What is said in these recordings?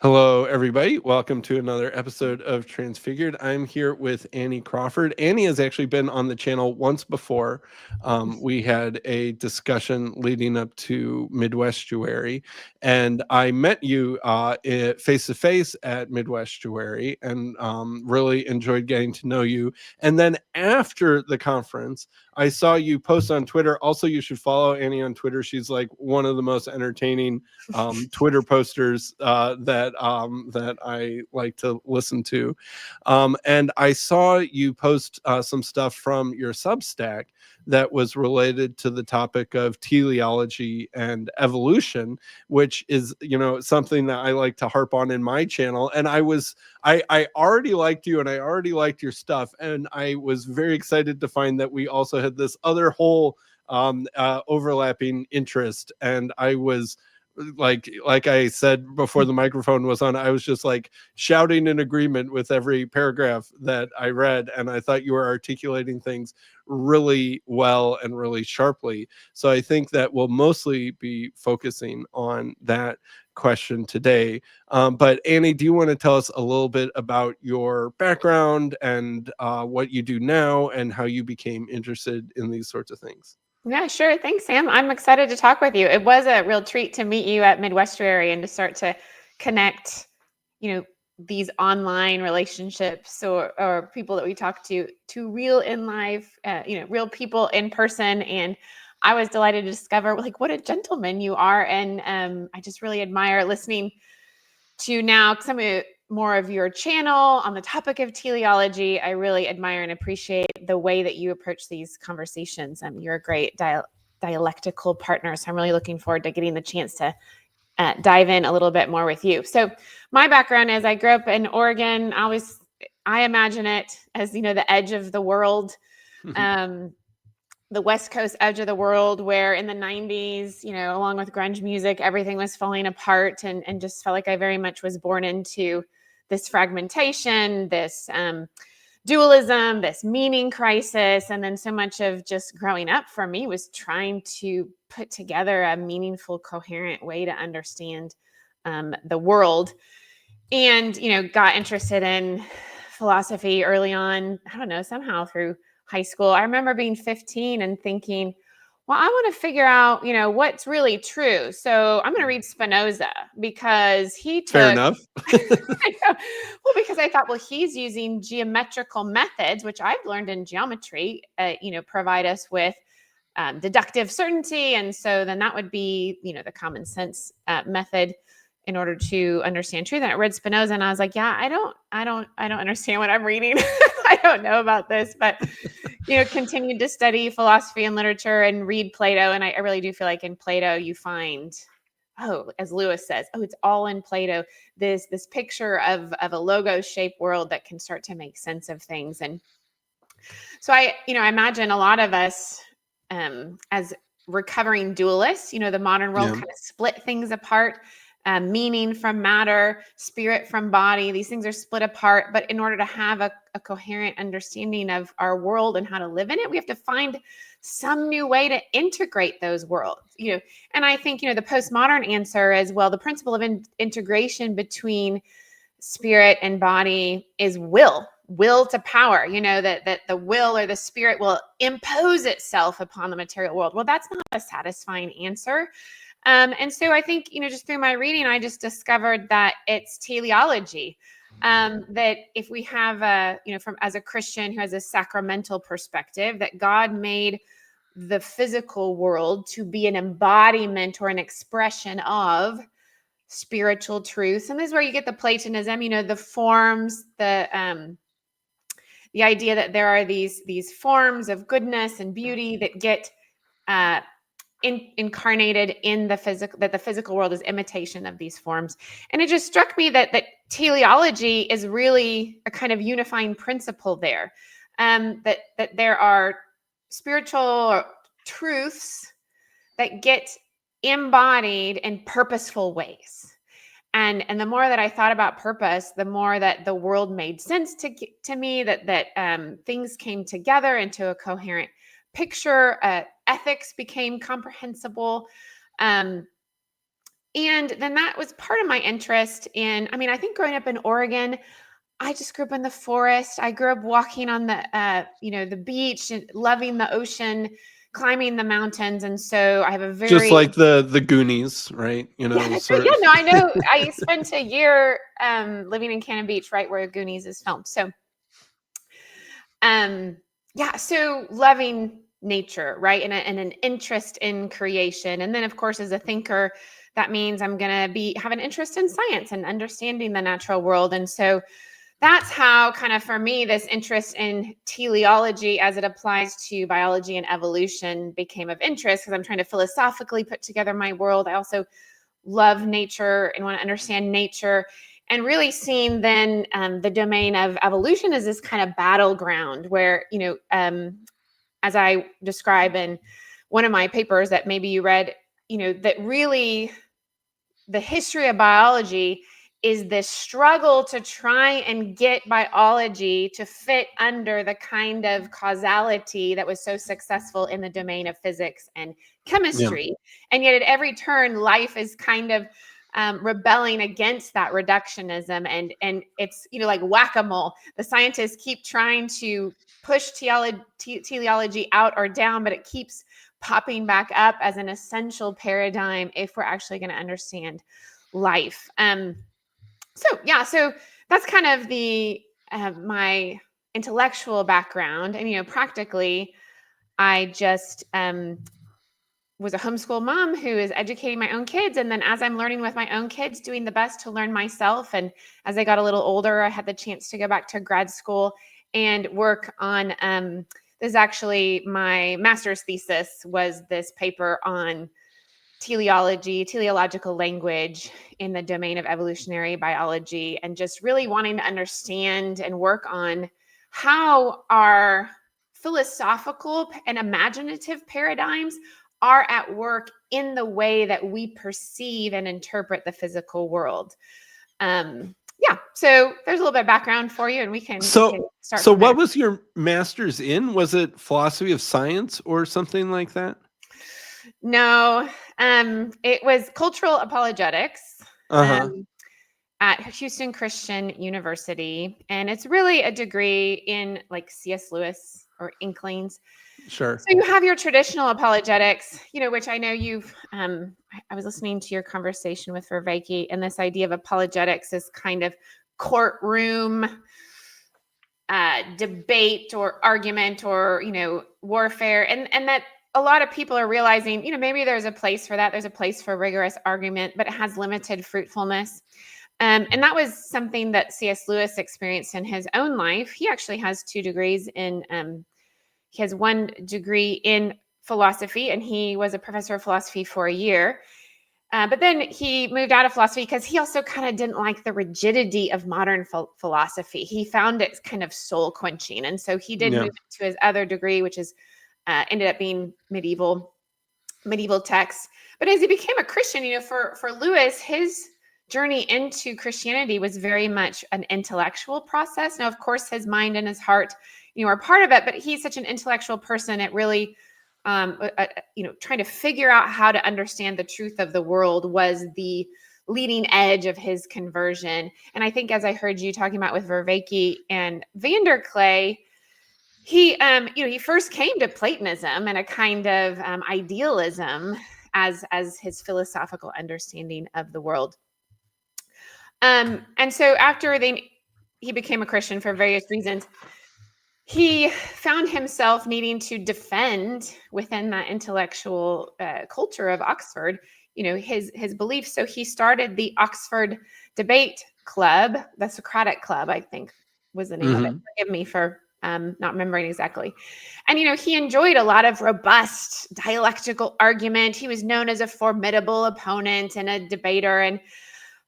Hello, everybody. Welcome to another episode of Transfigured. I'm here with Annie Crawford. Annie has actually been on the channel once before. We had a discussion leading up to Midwestuary, and I met you face to face at Midwestuary and really enjoyed getting to know you. And then after the conference, I saw you post on Twitter. Also, you should follow Annie on Twitter. She's like one of the most entertaining Twitter posters that I like to listen to. And I saw you post some stuff from your Substack that was related to the topic of teleology and evolution, which is, something that I like to harp on in my channel. And I already liked you and I already liked your stuff. And I was very excited to find that we also had this other whole overlapping interest. And I was like I said before the microphone was on, I was just like shouting in agreement with every paragraph that I read, and I thought you were articulating things really well and really sharply. So I think that we'll mostly be focusing on that question today. But Annie, do you want to tell us a little bit about your background and what you do now and how you became interested in these sorts of things? Yeah, sure. Thanks, Sam. I'm excited to talk with you. It was a real treat to meet you at Midwestuary and to start to connect, these online relationships or people that we talk to real in life, real people in person. And I was delighted to discover what a gentleman you are. And I just really admire listening to now more of your channel on the topic of teleology. I really admire and appreciate the way that you approach these conversations. You're a great dialectical partner, so I'm really looking forward to getting the chance to dive in a little bit more with you. So my background is I grew up in Oregon. I imagine it as, the edge of the world. The West Coast edge of the world, where in the 90s, along with grunge music, everything was falling apart, and just felt like I very much was born into this fragmentation, this dualism, this meaning crisis. And then so much of just growing up for me was trying to put together a meaningful, coherent way to understand the world. And, got interested in philosophy early on, I don't know, somehow through high school. I remember being 15 and thinking, well, I want to figure out, what's really true. So I'm going to read Spinoza because he took. Fair enough. Well, because I thought, well, he's using geometrical methods, which I've learned in geometry, provide us with deductive certainty. And so then that would be, the common sense method in order to understand truth. And I read Spinoza and I was like, yeah, I don't understand what I'm reading. I don't know about this, but, continued to study philosophy and literature and read Plato. And I really do feel like in Plato you find, as Lewis says, it's all in Plato, this picture of a logos shaped world that can start to make sense of things. And so I imagine a lot of us as recovering dualists, the modern world kind of split things apart. Meaning from matter, spirit from body. These things are split apart. But in order to have a coherent understanding of our world and how to live in it, we have to find some new way to integrate those worlds. And I think, the postmodern answer is, well, the principle of integration between spirit and body is will to power, that the will or the spirit will impose itself upon the material world. Well, that's not a satisfying answer. And so I think, just through my reading, I just discovered that it's teleology. That if we have as a Christian who has a sacramental perspective, that God made the physical world to be an embodiment or an expression of spiritual truths. And this is where you get the Platonism, the forms, the idea that there are these forms of goodness and beauty that get incarnated in the physical, that the physical world is imitation of these forms. And it just struck me that teleology is really a kind of unifying principle there, that there are spiritual truths that get embodied in purposeful ways. And the more that I thought about purpose, the more that the world made sense to me, that things came together into a coherent picture. Ethics became comprehensible. And then that was part of my interest in, I mean, I think growing up in Oregon, I just grew up in the forest. I grew up walking on the beach and loving the ocean, climbing the mountains. And so I have a Just very, like the Goonies, right? yeah, that's right. Sort Yeah, of. no, I know. I spent a year living in Cannon Beach, right where Goonies is filmed. So, um, yeah, so loving nature, right, and an interest in creation, and then of course as a thinker, that means I'm going to be have an interest in science and understanding the natural world, and so that's how kind of for me this interest in teleology as it applies to biology and evolution became of interest because I'm trying to philosophically put together my world. I also love nature and want to understand nature, and really seeing then the domain of evolution as this kind of battleground where as I describe in one of my papers that maybe you read, that really the history of biology is this struggle to try and get biology to fit under the kind of causality that was so successful in the domain of physics and Yeah. chemistry. And yet at every turn, life is kind of rebelling against that reductionism. And it's, like whack-a-mole. The scientists keep trying to push teleology out or down, but it keeps popping back up as an essential paradigm if we're actually going to understand life. So that's kind of the my intellectual background, and practically, I just was a homeschool mom who is educating my own kids, and then as I'm learning with my own kids, doing the best to learn myself. And as I got a little older, I had the chance to go back to grad school and work on. This is actually my master's thesis was this paper on teleological language in the domain of evolutionary biology, and just really wanting to understand and work on how our philosophical and imaginative paradigms are at work in the way that we perceive and interpret the physical world. Yeah, so there's a little bit of background for you, and we can So start so from there. what was your master's in? Was it philosophy of science or something like that? No, it was cultural apologetics. Uh-huh. Um, at Houston Christian University. And it's really a degree in like C.S. Lewis or Inklings. Sure. So you have your traditional apologetics, which I know you've, I was listening to your conversation with Vervaeke, and this idea of apologetics is kind of courtroom debate or argument or, warfare. And that a lot of people are realizing, maybe there's a place for that. There's a place for rigorous argument, but it has limited fruitfulness. And that was something that C.S. Lewis experienced in his own life. He actually has 2 degrees in, he has 1 degree in philosophy, and he was a professor of philosophy for a year. But then he moved out of philosophy because he also kind of didn't like the rigidity of modern philosophy. He found it kind of soul quenching. And so he did Yeah. move into his other degree, which is ended up being medieval texts. But as he became a Christian, for Lewis, his journey into Christianity was very much an intellectual process. Now, of course, his mind and his heart, are part of it, but he's such an intellectual person. It really, trying to figure out how to understand the truth of the world was the leading edge of his conversion. And I think, as I heard you talking about with Vervaeke and Vanderklay, he first came to Platonism and a kind of idealism as his philosophical understanding of the world. And so after he became a Christian for various reasons, he found himself needing to defend within that intellectual culture of Oxford, his beliefs. So he started the Oxford Debate Club, the Socratic Club, I think was the name of it. Mm-hmm. Forgive me for not remembering exactly. And, he enjoyed a lot of robust dialectical argument. He was known as a formidable opponent and a debater.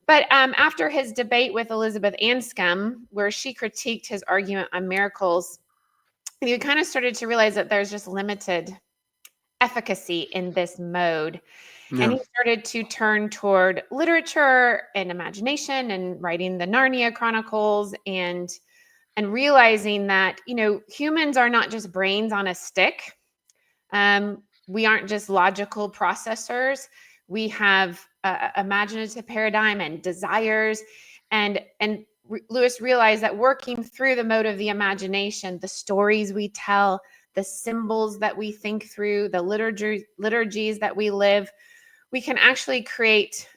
But after his debate with Elizabeth Anscombe, where she critiqued his argument on miracles, you kind of started to realize that there's just limited efficacy in this mode. And Yeah. he started to turn toward literature and imagination and writing the Narnia Chronicles and realizing that, humans are not just brains on a stick. We aren't just logical processors. we have imaginative paradigm and desires, and Lewis realized that working through the mode of the imagination, the stories we tell, the symbols that we think through, the liturgies that we live, we can actually create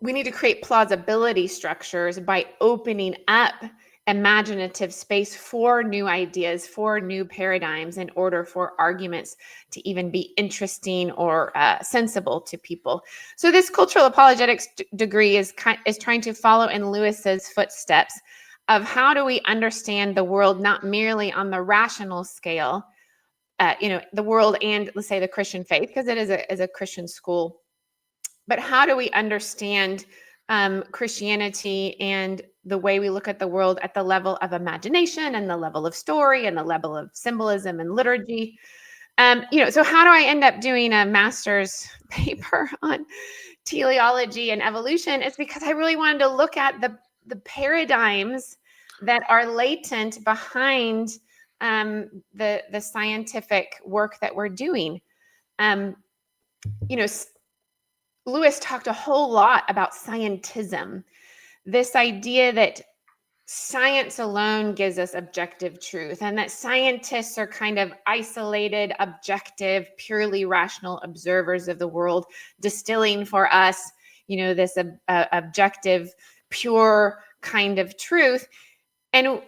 we need to create plausibility structures by opening up imaginative space for new ideas, for new paradigms, in order for arguments to even be interesting or sensible to people. So this cultural apologetics degree is trying to follow in Lewis's footsteps of how do we understand the world not merely on the rational scale, the world and, let's say, the Christian faith, because it is a Christian school, but how do we understand Christianity and the way we look at the world at the level of imagination and the level of story and the level of symbolism and liturgy? So how do I end up doing a master's paper on teleology and evolution? It's because I really wanted to look at the paradigms that are latent behind the scientific work that we're doing. Lewis talked a whole lot about scientism, this idea that science alone gives us objective truth, and that scientists are kind of isolated, objective, purely rational observers of the world, distilling for us, this objective, pure kind of truth. And,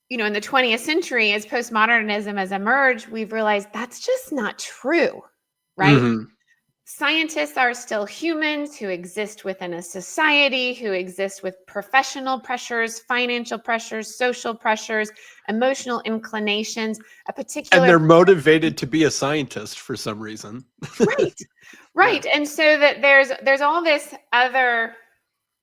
in the 20th century, as postmodernism has emerged, we've realized that's just not true, right? Mm-hmm. Scientists are still humans who exist within a society, who exist with professional pressures, financial pressures, social pressures, emotional inclinations, a particular... And they're motivated to be a scientist for some reason. Right. And so that there's all this other...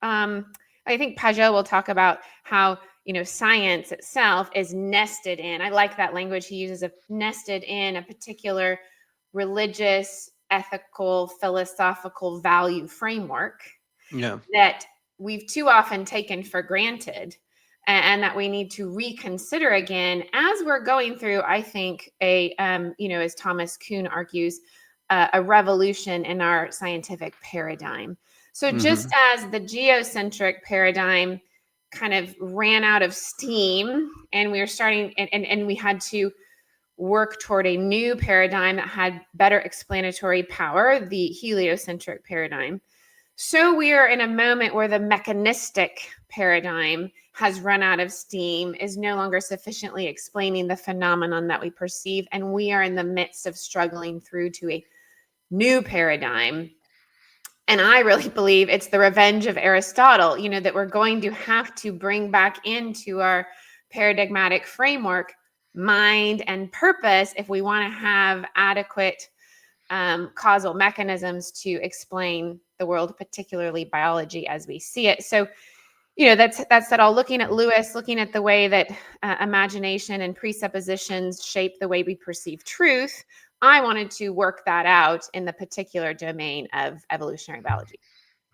I think Pajot will talk about how, science itself is nested in... I like that language he uses, of nested in a particular religious, ethical, philosophical value framework that we've too often taken for granted, and that we need to reconsider again as we're going through, I think, as Thomas Kuhn argues, a revolution in our scientific paradigm. So just as the geocentric paradigm kind of ran out of steam, and we were starting, and we had to work toward a new paradigm that had better explanatory power, the heliocentric paradigm. So we are in a moment where the mechanistic paradigm has run out of steam, is no longer sufficiently explaining the phenomenon that we perceive, and we are in the midst of struggling through to a new paradigm. And I really believe it's the revenge of Aristotle, that we're going to have to bring back into our paradigmatic framework mind and purpose if we want to have adequate causal mechanisms to explain the world, particularly biology as we see it. So, that's that all. Looking at Lewis, looking at the way that imagination and presuppositions shape the way we perceive truth, I wanted to work that out in the particular domain of evolutionary biology.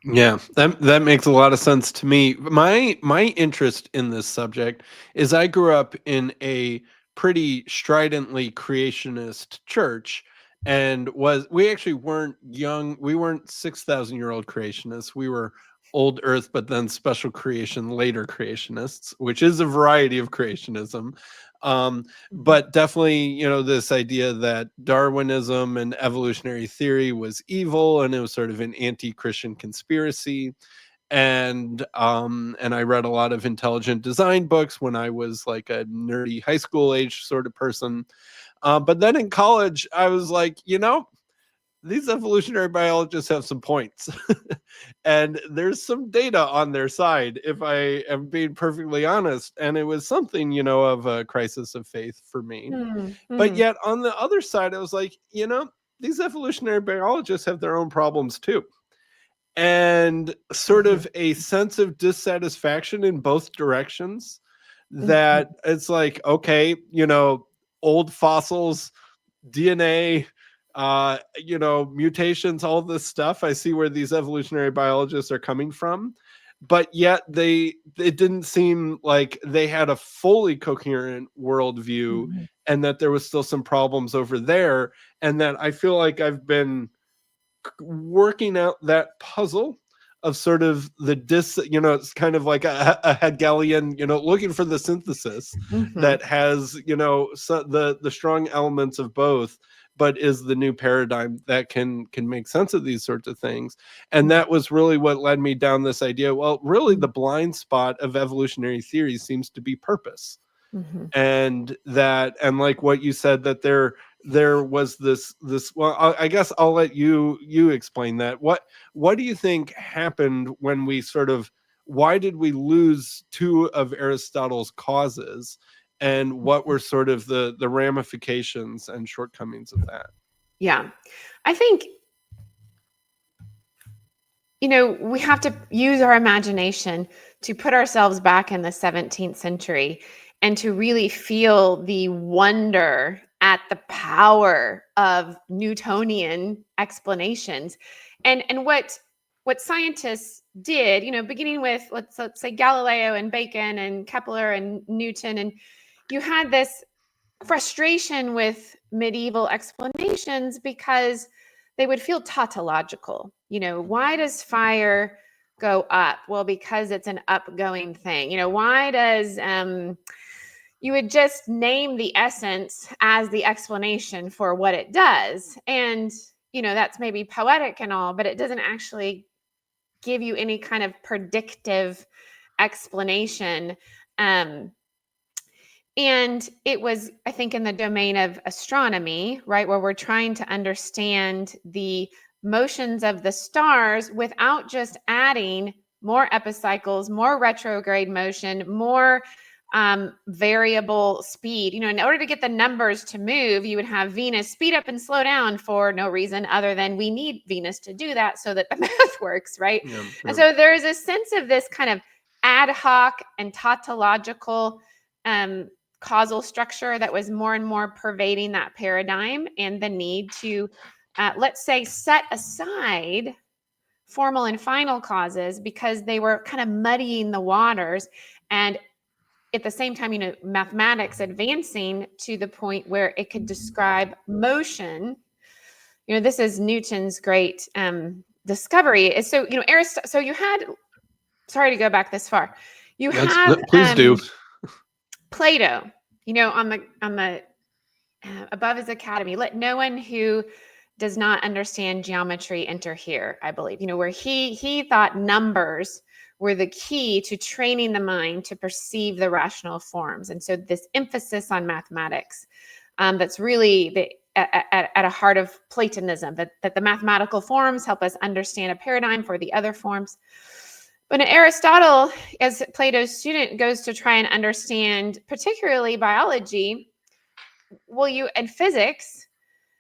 Yeah, that makes a lot of sense to me. My interest in this subject is I grew up in a pretty stridently creationist church, and we actually weren't young. We weren't 6,000-year-old creationists. We were old Earth, but then special creation, later creationists, which is a variety of creationism. But definitely, this idea that Darwinism and evolutionary theory was evil, and it was sort of an anti-Christian conspiracy. And I read a lot of intelligent design books when I was like a nerdy high school age sort of person. But then in college, I was like, these evolutionary biologists have some points. And there's some data on their side, if I am being perfectly honest. And it was something, of a crisis of faith for me. But yet on the other side, I was like, these evolutionary biologists have their own problems too. And sort of a sense of dissatisfaction in both directions, that it's like, okay, old fossils, DNA, mutations, all this stuff. I see where these evolutionary biologists are coming from, but yet it didn't seem like they had a fully coherent worldview, and that there was still some problems over there. And that I feel like I've been working out that puzzle of sort of it's kind of like a Hegelian, looking for the synthesis that has, the strong elements of both, but is the new paradigm that can make sense of these sorts of things. And that was really what led me down this idea. Well, really the blind spot of evolutionary theory seems to be purpose. And like what you said, that there was this, well, I guess I'll let you explain that. What do you think happened when we why did we lose two of Aristotle's causes, and what were sort of the ramifications and shortcomings of that? Yeah, I think, we have to use our imagination to put ourselves back in the 17th century and to really feel the wonder at the power of Newtonian explanations. And what scientists did, beginning with let's say Galileo and Bacon and Kepler and Newton, and you had this frustration with medieval explanations because they would feel tautological. Why does fire go up? Well, because it's an upgoing thing. Why does you would just name the essence as the explanation for what it does. And, that's maybe poetic and all, but it doesn't actually give you any kind of predictive explanation. And it was, I think, in the domain of astronomy, right, where we're trying to understand the motions of the stars without just adding more epicycles, more retrograde motion, more variable speed. In order to get the numbers to move, you would have Venus speed up and slow down for no reason other than we need Venus to do that so that the math works, right? Yeah. And so there is a sense of this kind of ad hoc and tautological causal structure that was more and more pervading that paradigm, and the need to, let's say, set aside formal and final causes because they were kind of muddying the waters. And at the same time, mathematics advancing to the point where it could describe motion. This is Newton's great discovery. So, so you had, sorry to go back this far. Please do. Plato, on the above his academy, let no one who does not understand geometry enter here, I believe, where he thought numbers were the key to training the mind to perceive the rational forms. And so this emphasis on mathematics, that's really at a heart of Platonism, that the mathematical forms help us understand a paradigm for the other forms. But Aristotle, as Plato's student, goes to try and understand particularly biology, and physics,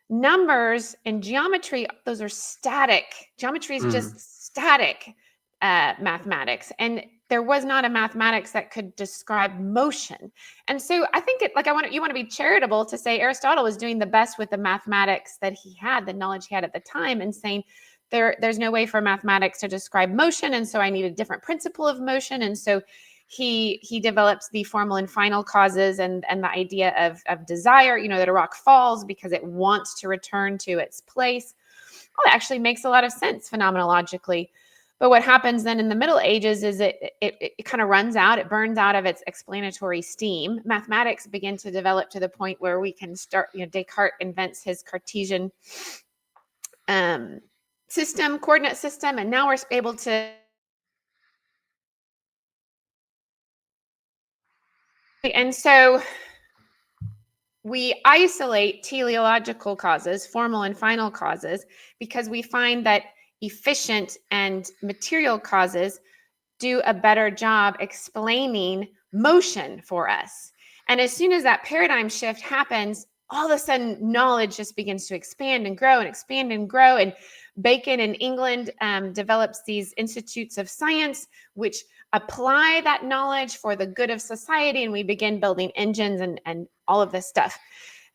numbers and geometry, those are static. Geometry is just static mathematics. And there was not a mathematics that could describe motion. And so I think you want to be charitable to say Aristotle was doing the best with the mathematics that he had, the knowledge he had at the time, and saying there's no way for mathematics to describe motion. And so I need a different principle of motion. And so he develops the formal and final causes and the idea of desire, that a rock falls because it wants to return to its place. Well, that actually makes a lot of sense phenomenologically. But what happens then in the Middle Ages is it kind of runs out, it burns out of its explanatory steam. Mathematics begin to develop to the point where we can start, Descartes invents his Cartesian system, coordinate system, and now we're able to. And so we isolate teleological causes, formal and final causes, because we find that efficient and material causes do a better job explaining motion for us. And as soon as that paradigm shift happens, all of a sudden knowledge just begins to expand and grow and expand and grow. And Bacon in England develops these institutes of science, which apply that knowledge for the good of society. And we begin building engines and all of this stuff.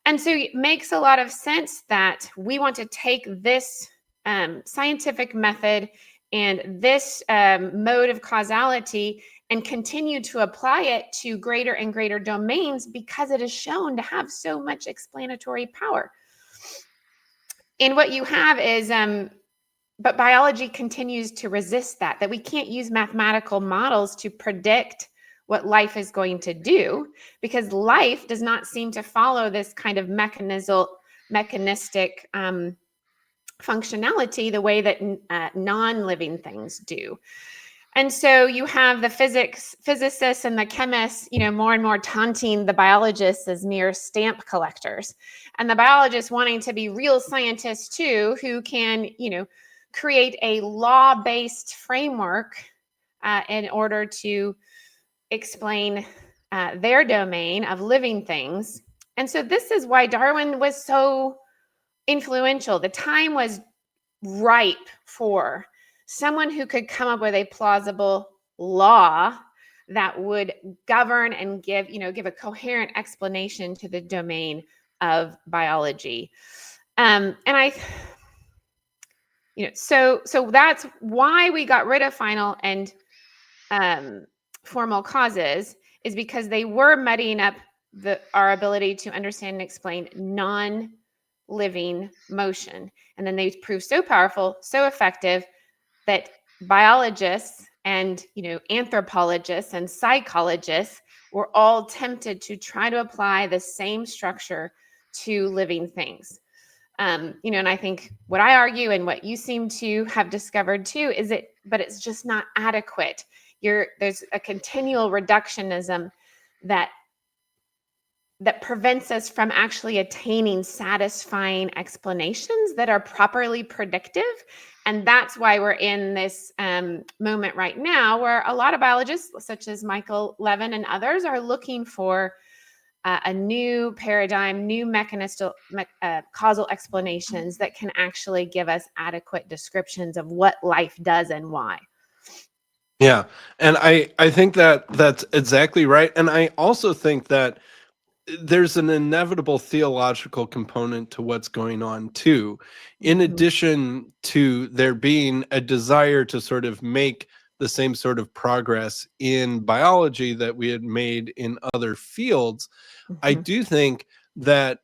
And so it makes a lot of sense that we want to take this scientific method and this mode of causality and continue to apply it to greater and greater domains because it is shown to have so much explanatory power. And what you have is but biology continues to resist that we can't use mathematical models to predict what life is going to do, because life does not seem to follow this kind of mechanistic functionality the way that non-living things do. And so you have the physicists and the chemists, more and more taunting the biologists as mere stamp collectors, and the biologists wanting to be real scientists too, who can, create a law-based framework in order to explain their domain of living things. And so this is why Darwin was so influential. The time was ripe for someone who could come up with a plausible law that would govern and give a coherent explanation to the domain of biology. And so that's why we got rid of final and formal causes, is because they were muddying up our ability to understand and explain non-living motion. And then they proved so powerful, so effective, that biologists and anthropologists and psychologists were all tempted to try to apply the same structure to living things. And I think what I argue and what you seem to have discovered too is but it's just not adequate. There's a continual reductionism that prevents us from actually attaining satisfying explanations that are properly predictive. And that's why we're in this moment right now where a lot of biologists, such as Michael Levin and others, are looking for a new paradigm, new mechanistic causal explanations that can actually give us adequate descriptions of what life does and why. Yeah. And I think that that's exactly right. And I also think that there's an inevitable theological component to what's going on too, in addition to there being a desire to sort of make the same sort of progress in biology that we had made in other fields. I do think that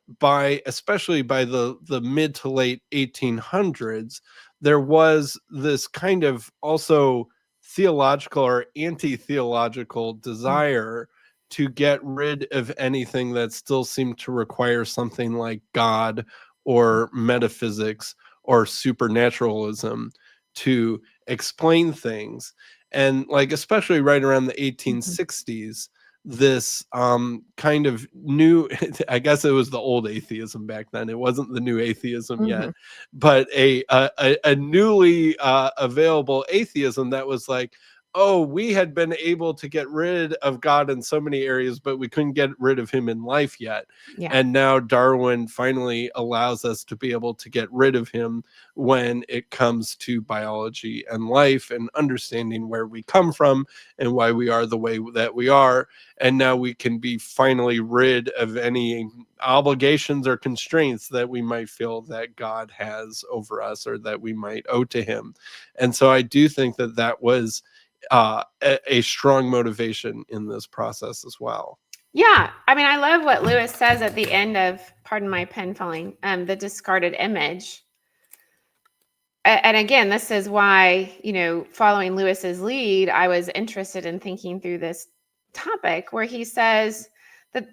especially by the mid to late 1800s, there was this kind of also theological or anti-theological desire to get rid of anything that still seemed to require something like God or metaphysics or supernaturalism to explain things. And like, especially right around the 1860s, this kind of new, I guess it was the old atheism back then, it wasn't the new atheism yet, but a newly available atheism that was like, oh, we had been able to get rid of God in so many areas, but we couldn't get rid of him in life yet. Yeah. And now Darwin finally allows us to be able to get rid of him when it comes to biology and life and understanding where we come from and why we are the way that we are. And now we can be finally rid of any obligations or constraints that we might feel that God has over us or that we might owe to him. And so I do think that that was a strong motivation in this process as well. Yeah. I mean, I love what Lewis says at the end of, pardon my pen falling, the discarded image. And again, this is why, following Lewis's lead, I was interested in thinking through this topic where he says that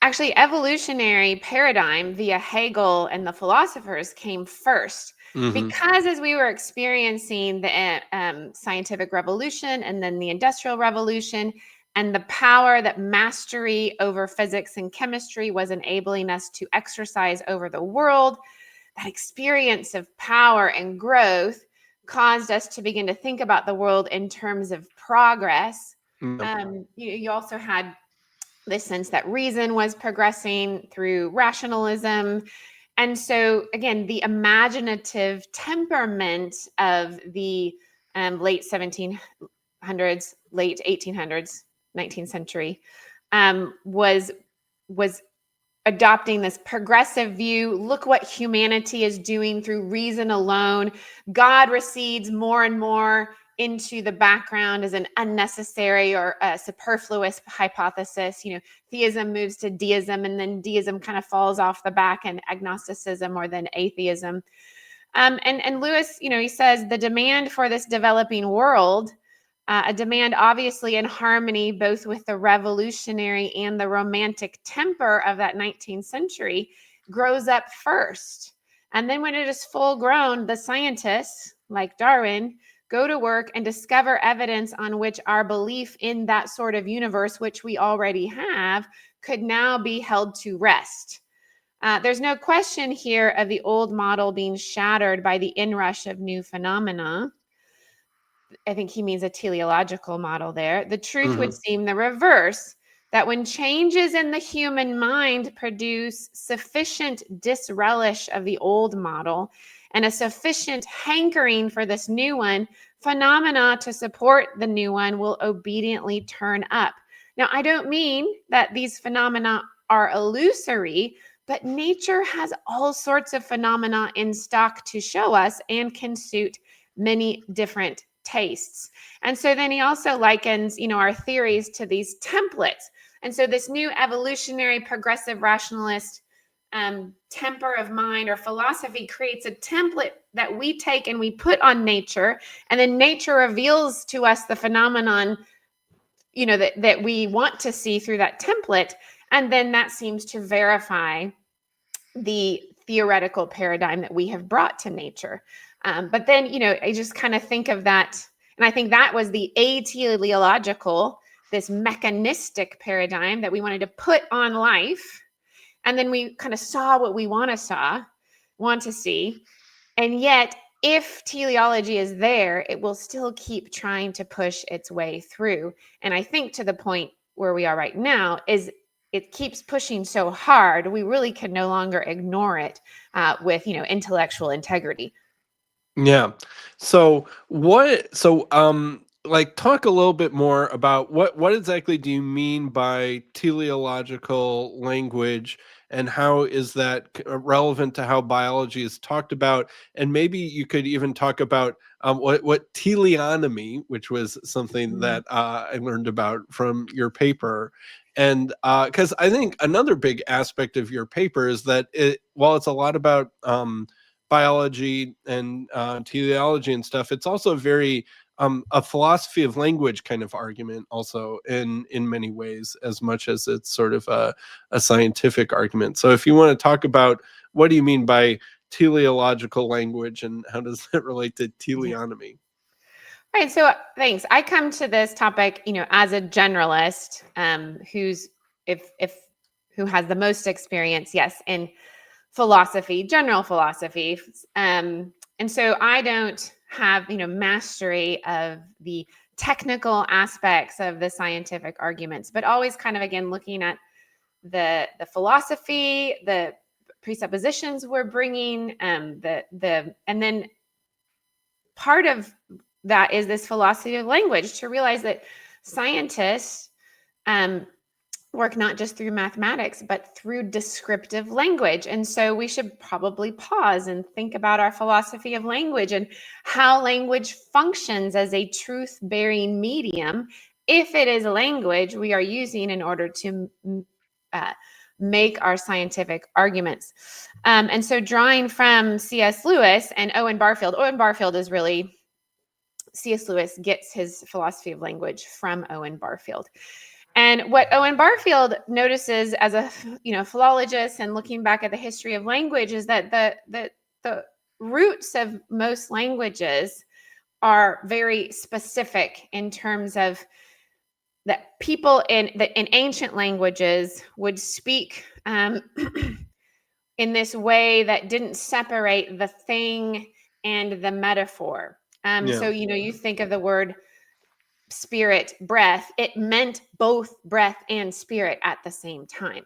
actually evolutionary paradigm via Hegel and the philosophers came first. Because as we were experiencing the scientific revolution and then the industrial revolution, and the power that mastery over physics and chemistry was enabling us to exercise over the world, that experience of power and growth caused us to begin to think about the world in terms of progress. You also had this sense that reason was progressing through rationalism. And so, again, the imaginative temperament of the late 1700s, late 1800s, 19th century was adopting this progressive view. Look what humanity is doing through reason alone. God recedes more and more into the background as an unnecessary or a superfluous hypothesis. Theism moves to deism, and then deism kind of falls off the back, and agnosticism or then atheism. And Lewis, he says the demand for this developing world, a demand obviously in harmony both with the revolutionary and the romantic temper of that 19th century, grows up first. And then when it is full grown, the scientists, like Darwin, go to work and discover evidence on which our belief in that sort of universe, which we already have, could now be held to rest. There's no question here of the old model being shattered by the inrush of new phenomena. I think he means a teleological model there. The truth would seem the reverse, that when changes in the human mind produce sufficient disrelish of the old model and a sufficient hankering for this new one, phenomena to support the new one will obediently turn up. Now, I don't mean that these phenomena are illusory, but nature has all sorts of phenomena in stock to show us and can suit many different tastes. And so then he also likens, our theories to these templates. And so this new evolutionary progressive rationalist temper of mind or philosophy creates a template that we take and we put on nature, and then nature reveals to us the phenomenon, that we want to see through that template. And then that seems to verify the theoretical paradigm that we have brought to nature. But then, I just kind of think of that. And I think that was the teleological, this mechanistic paradigm that we wanted to put on life. And then we kind of saw what we want to see. And yet, if teleology is there, it will still keep trying to push its way through. And I think to the point where we are right now is it keeps pushing so hard, we really can no longer ignore it with, intellectual integrity. Yeah. So like talk a little bit more about what exactly do you mean by teleological language, and how is that relevant to how biology is talked about? And maybe you could even talk about what teleonomy, which was something that I learned about from your paper. And because I think another big aspect of your paper is that while it's a lot about biology and teleology and stuff, it's also very a philosophy of language kind of argument also in many ways, as much as it's sort of a scientific argument. So if you want to talk about what do you mean by teleological language and how does that relate to teleonomy? Right. So thanks. I come to this topic, as a generalist, who's who has the most experience, yes, in philosophy, general philosophy. And so I don't have, mastery of the technical aspects of the scientific arguments, but always kind of, again, looking at the philosophy, the presuppositions we're bringing, and then part of that is this philosophy of language, to realize that scientists work not just through mathematics, but through descriptive language. And so we should probably pause and think about our philosophy of language and how language functions as a truth-bearing medium, if it is language we are using in order to make our scientific arguments. And so drawing from C.S. Lewis and Owen Barfield is really, C.S. Lewis gets his philosophy of language from Owen Barfield. And what Owen Barfield notices as a philologist and looking back at the history of language is that the roots of most languages are very specific in terms of that people in ancient languages would speak in this way that didn't separate the thing and the metaphor. So, you think of the word spirit, breath, it meant both breath and spirit at the same time.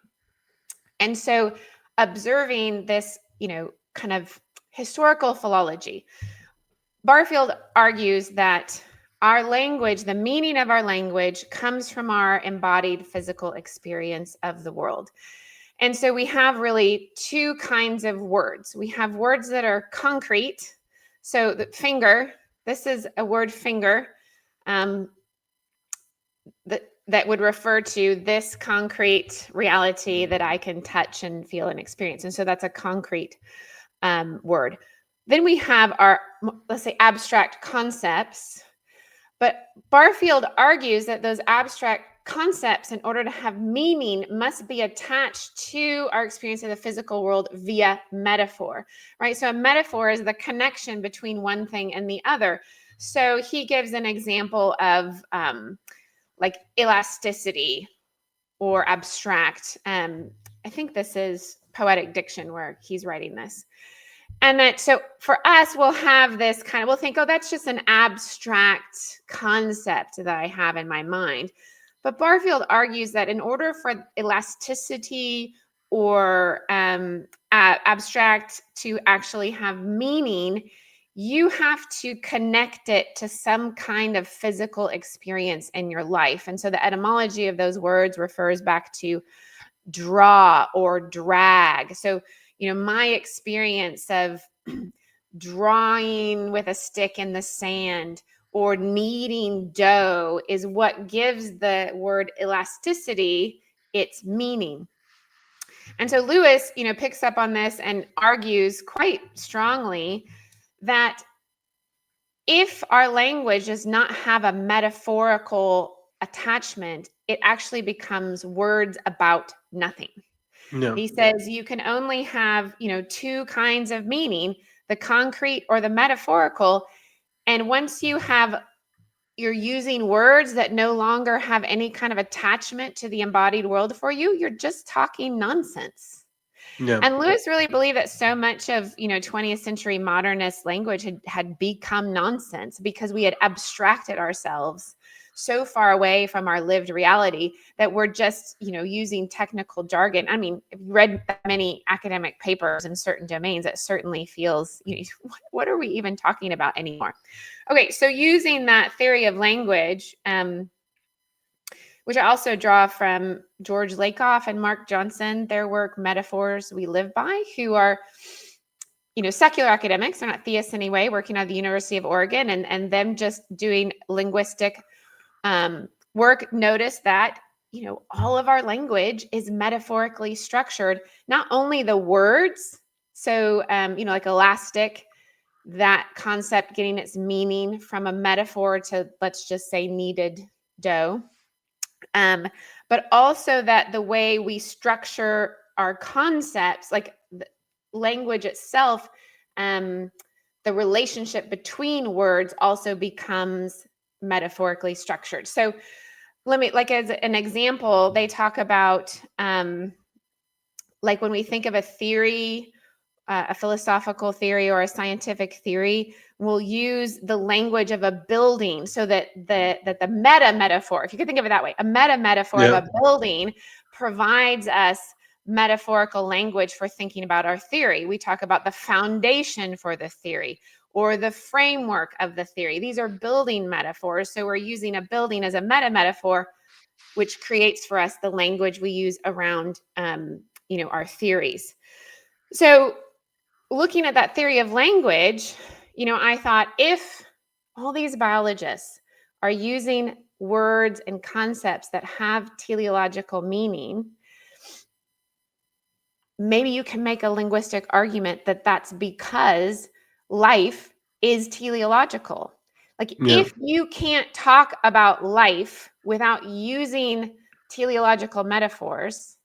And so observing this, kind of historical philology, Barfield argues that our language, the meaning of our language, comes from our embodied physical experience of the world. And so we have really two kinds of words. We have words that are concrete. So the finger, this is a word finger, that would refer to this concrete reality that I can touch and feel and experience. And so that's a concrete word. Then we have our, let's say, abstract concepts. But Barfield argues that those abstract concepts, in order to have meaning, must be attached to our experience of the physical world via metaphor, right? So a metaphor is the connection between one thing and the other. So he gives an example of like elasticity or abstract. I think this is Poetic Diction where he's writing this. And that, so for us, we'll have this kind of, we'll think, oh, that's just an abstract concept that I have in my mind. But Barfield argues that in order for elasticity or abstract to actually have meaning, you have to connect it to some kind of physical experience in your life. And so the etymology of those words refers back to draw or drag. So, my experience of drawing with a stick in the sand or kneading dough is what gives the word elasticity its meaning. And so Lewis, picks up on this and argues quite strongly that if our language does not have a metaphorical attachment, it actually becomes words about nothing. No. He says you can only have, two kinds of meaning, the concrete or the metaphorical. And once you're using words that no longer have any kind of attachment to the embodied world for you, you're just talking nonsense. No. And Lewis really believed that so much of 20th century modernist language had become nonsense because we had abstracted ourselves so far away from our lived reality that we're just using technical jargon. I mean, if you read that many academic papers in certain domains, it certainly feels what are we even talking about anymore? Okay, so using that theory of language, which I also draw from George Lakoff and Mark Johnson, their work, Metaphors We Live By, who are, secular academics. They're not theists anyway, working at the University of Oregon, and them just doing linguistic work. Notice that, all of our language is metaphorically structured, not only the words. So, like elastic, that concept getting its meaning from a metaphor to, let's just say, kneaded dough. But also that the way we structure our concepts, like the language itself, the relationship between words also becomes metaphorically structured. So let me, like as an example, they talk about like when we think of a theory, a philosophical theory or a scientific theory, we'll use the language of a building so that the meta metaphor, if you could think of it that way, a meta metaphor of a building provides us metaphorical language for thinking about our theory. We talk about the foundation for the theory or the framework of the theory. These are building metaphors. So we're using a building as a meta metaphor, which creates for us the language we use around our theories. So looking at that theory of language, I thought, if all these biologists are using words and concepts that have teleological meaning, maybe you can make a linguistic argument that that's because life is teleological. Like if you can't talk about life without using teleological metaphors,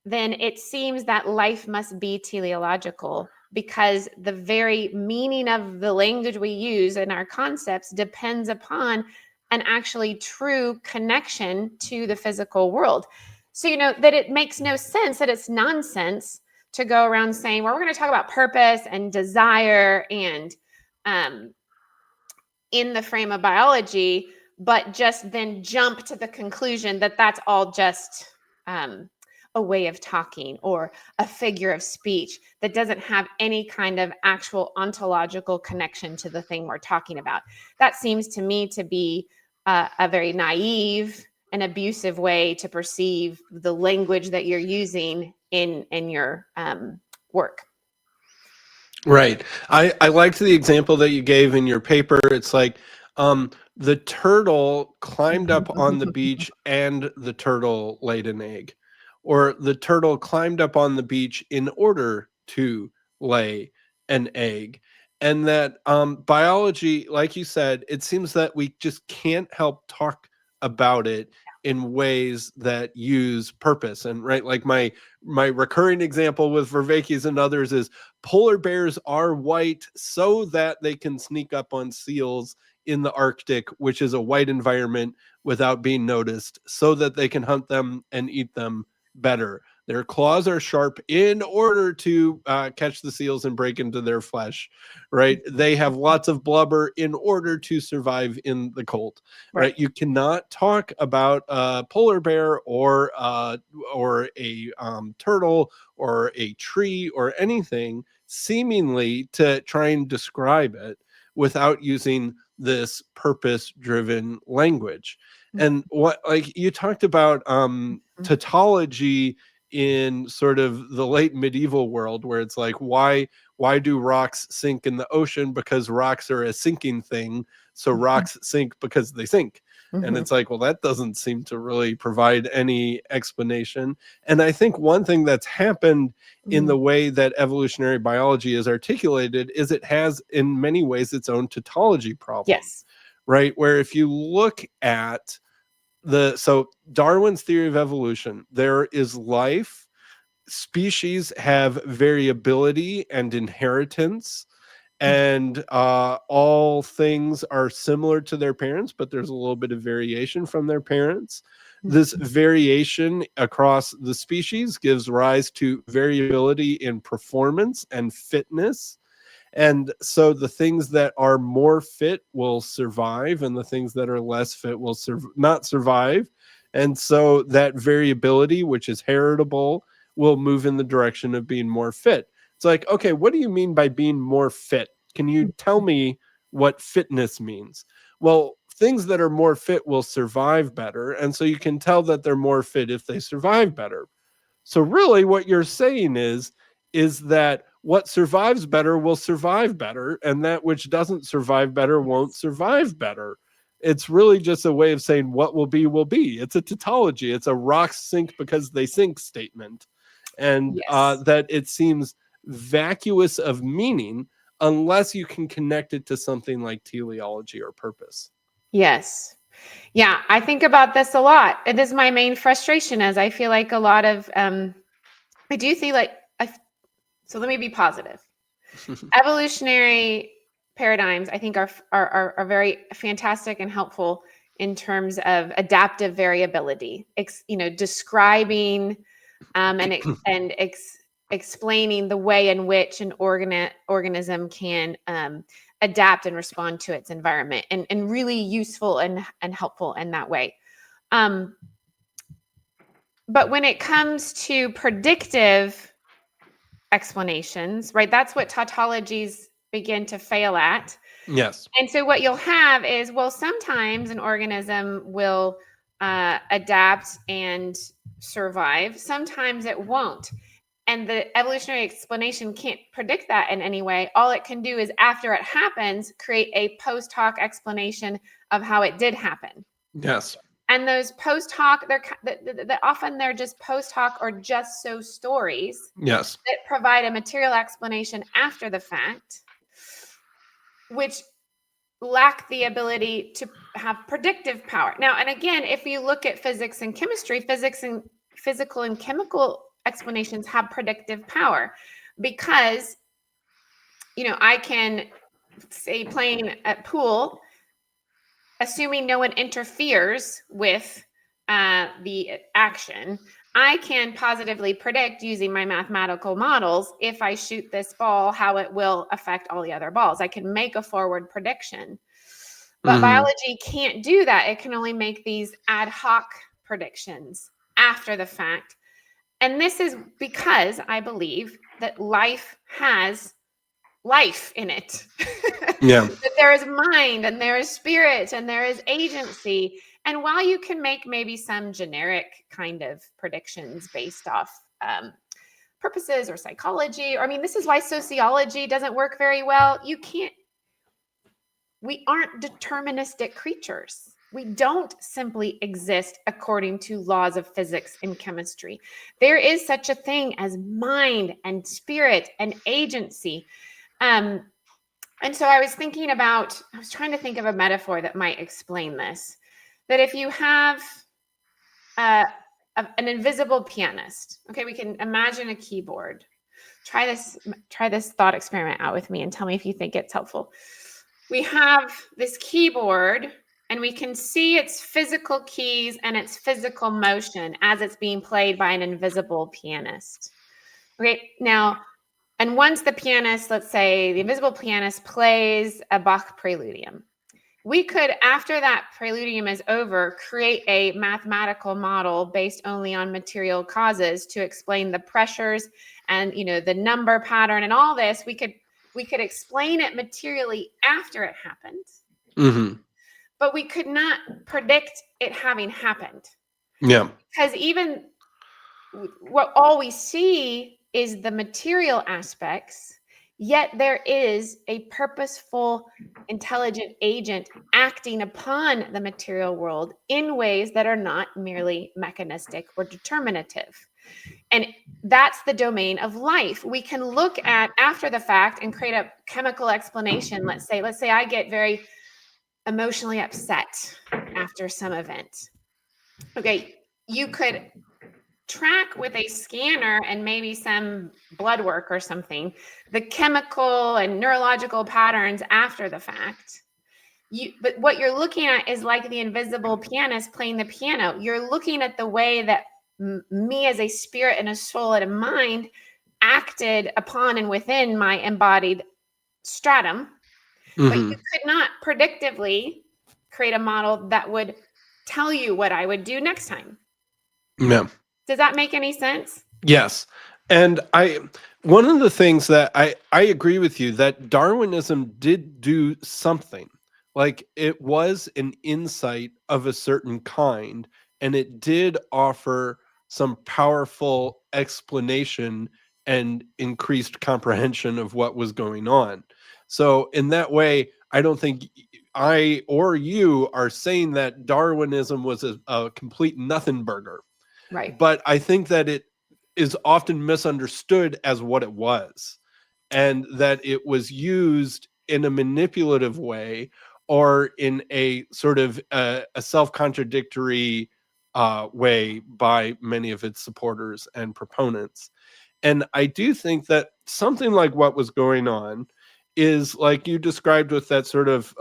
then it seems that life must be teleological, because the very meaning of the language we use in our concepts depends upon an actually true connection to the physical world. So, that it makes no sense, that it's nonsense to go around saying, well, we're going to talk about purpose and desire and in the frame of biology, but just then jump to the conclusion that that's all just a way of talking or a figure of speech that doesn't have any kind of actual ontological connection to the thing we're talking about. That seems to me to be a very naive and abusive way to perceive the language that you're using in your work. Right. I liked the example that you gave in your paper. It's like the turtle climbed up on the beach and the turtle laid an egg, or the turtle climbed up on the beach in order to lay an egg. and that biology, like you said, it seems that we just can't help talk about it in ways that use purpose. And right, like my recurring example with Vervaeke's and others is polar bears are white so that they can sneak up on seals in the Arctic, which is a white environment, without being noticed, so that they can hunt them and eat them better. Their claws are sharp in order to catch the seals and break into their flesh, right? They have lots of blubber in order to survive in the cold, right? You cannot talk about a polar bear or a turtle or a tree or anything seemingly to try and describe it without using this purpose-driven language. And what, like you talked about tautology in sort of the late medieval world, where it's like, why do rocks sink in the ocean? Because rocks are a sinking thing, so rocks sink because they sink. And it's like, well, that doesn't seem to really provide any explanation. And I think one thing that's happened in the way that evolutionary biology is articulated is it has in many ways its own tautology problem. Yes. Right, where if you look at so Darwin's theory of evolution, there is life, species have variability and inheritance, and all things are similar to their parents, but there's a little bit of variation from their parents. This variation across the species gives rise to variability in performance and fitness. And so the things that are more fit will survive, and the things that are less fit will not survive. And so that variability, which is heritable, will move in the direction of being more fit. It's like, okay, what do you mean by being more fit? Can you tell me what fitness means? Well, things that are more fit will survive better. And so you can tell that they're more fit if they survive better. So really what you're saying is that what survives better will survive better, and that which doesn't survive better won't survive better. It's really just a way of saying what will be will be. It's a tautology. It's a rocks sink because they sink statement. And that it seems vacuous of meaning unless you can connect it to something like teleology or purpose. Yes. Yeah, I think about this a lot. It is my main frustration, as I feel like a lot of I do see like so let me be positive. Evolutionary paradigms, I think, are very fantastic and helpful in terms of adaptive variability. Describing and explaining the way in which an organism can adapt and respond to its environment, and really useful and helpful in that way. But when it comes to predictive explanations, right, that's what tautologies begin to fail at. Yes. And so what you'll have is, well, sometimes an organism will adapt and survive. Sometimes it won't. And the evolutionary explanation can't predict that in any way. All it can do is, after it happens, create a post hoc explanation of how it did happen. Yes. And those post hoc, often they're just post hoc or just so stories. Yes. That provide a material explanation after the fact, which lack the ability to have predictive power. Now, and again, if you look at physics and chemistry, physics and physical and chemical explanations have predictive power, because I can say, playing at pool, assuming no one interferes with the action, I can positively predict, using my mathematical models, if I shoot this ball, how it will affect all the other balls. I can make a forward prediction. But biology can't do that. It can only make these ad hoc predictions after the fact. And this is because I believe that life has life in it. Yeah. That there is mind, and there is spirit, and there is agency. And while you can make maybe some generic kind of predictions based off purposes or psychology, or I mean, this is why sociology doesn't work very well. We aren't deterministic creatures. We don't simply exist according to laws of physics and chemistry. There is such a thing as mind and spirit and agency. And so I was trying to think of a metaphor that might explain this. That if you have an invisible pianist, okay, we can imagine a keyboard. Try this thought experiment out with me and tell me if you think it's helpful. We have this keyboard and we can see its physical keys and its physical motion as it's being played by an invisible pianist. Okay, now, and once the pianist, let's say the invisible pianist plays a Bach preludium, we could, after that preludium is over, create a mathematical model based only on material causes to explain the pressures and, the number pattern and all this. We could explain it materially after it happened, Mm-hmm. but we could not predict it having happened. Yeah. Because even what all we see is the material aspects, yet there is a purposeful, intelligent agent acting upon the material world in ways that are not merely mechanistic or determinative. And that's the domain of life. We can look at after the fact and create a chemical explanation. Let's say I get very emotionally upset after some event. Okay, you could track with a scanner and maybe some blood work or something the chemical and neurological patterns after the fact. But what you're looking at is like the invisible pianist playing the piano. You're looking at the way that me as a spirit and a soul and a mind acted upon and within my embodied stratum. But Mm-hmm. you could not predictively create a model that would tell you what I would do next time. Yeah. Does that make any sense? Yes. And one of the things that I agree with you that Darwinism did do something. Like it was an insight of a certain kind, and it did offer some powerful explanation and increased comprehension of what was going on. So in that way, I don't think I or you are saying that Darwinism was a complete nothing burger. Right. But I think that it is often misunderstood as what it was, and that it was used in a manipulative way or in a sort of a self-contradictory way by many of its supporters and proponents. And I do think that something like what was going on is like you described with that sort of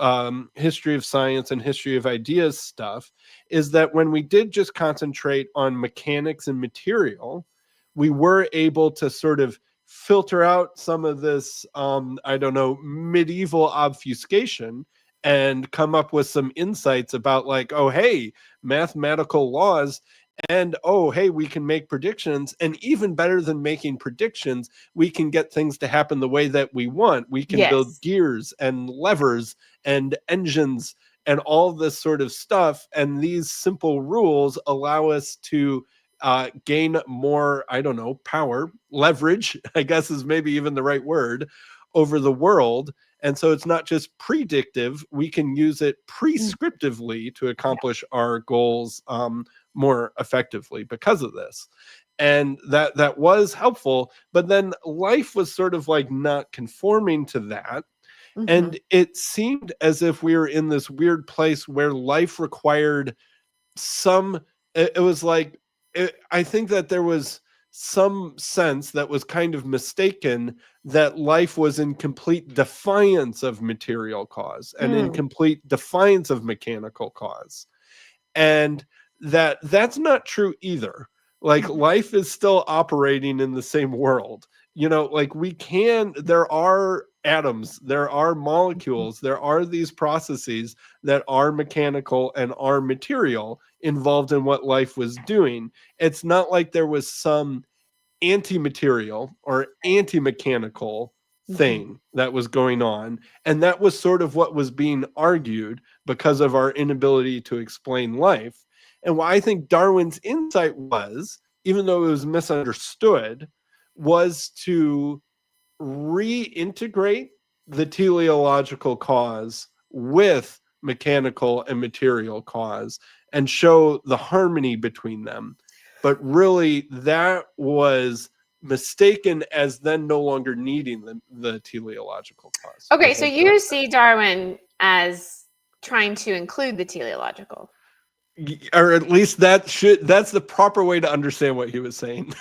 history of science and history of ideas stuff, is that when we did just concentrate on mechanics and material, we were able to sort of filter out some of this, I don't know, medieval obfuscation and come up with some insights about like, oh, hey, mathematical laws. And oh, hey, we can make predictions. And even better than making predictions, we can get things to happen the way that we want. We can build Yes. gears and levers and engines and all this sort of stuff. And these simple rules allow us to gain more, I don't know, power, leverage, I guess is maybe even the right word, over the world. And so it's not just predictive, we can use it prescriptively to accomplish our goals more effectively because of this. And that was helpful, but then life was sort of like not conforming to that. Mm-hmm. And it seemed as if we were in this weird place where life required some, it was like, I think that there was some sense that was kind of mistaken that life was in complete defiance of material cause and in complete defiance of mechanical cause. And that's not true either. Like life is still operating in the same world. Like there are atoms, there are molecules, there are these processes that are mechanical and are material involved in what life was doing. It's not like there was some anti-material or anti-mechanical Mm-hmm. thing that was going on, and that was sort of what was being argued because of our inability to explain life. And what I think Darwin's insight was, even though it was misunderstood, was to reintegrate the teleological cause with mechanical and material cause and show the harmony between them. But really, that was mistaken as then no longer needing the teleological cause. Okay, so you see Darwin as trying to include the teleological. Or at least that's the proper way to understand what he was saying.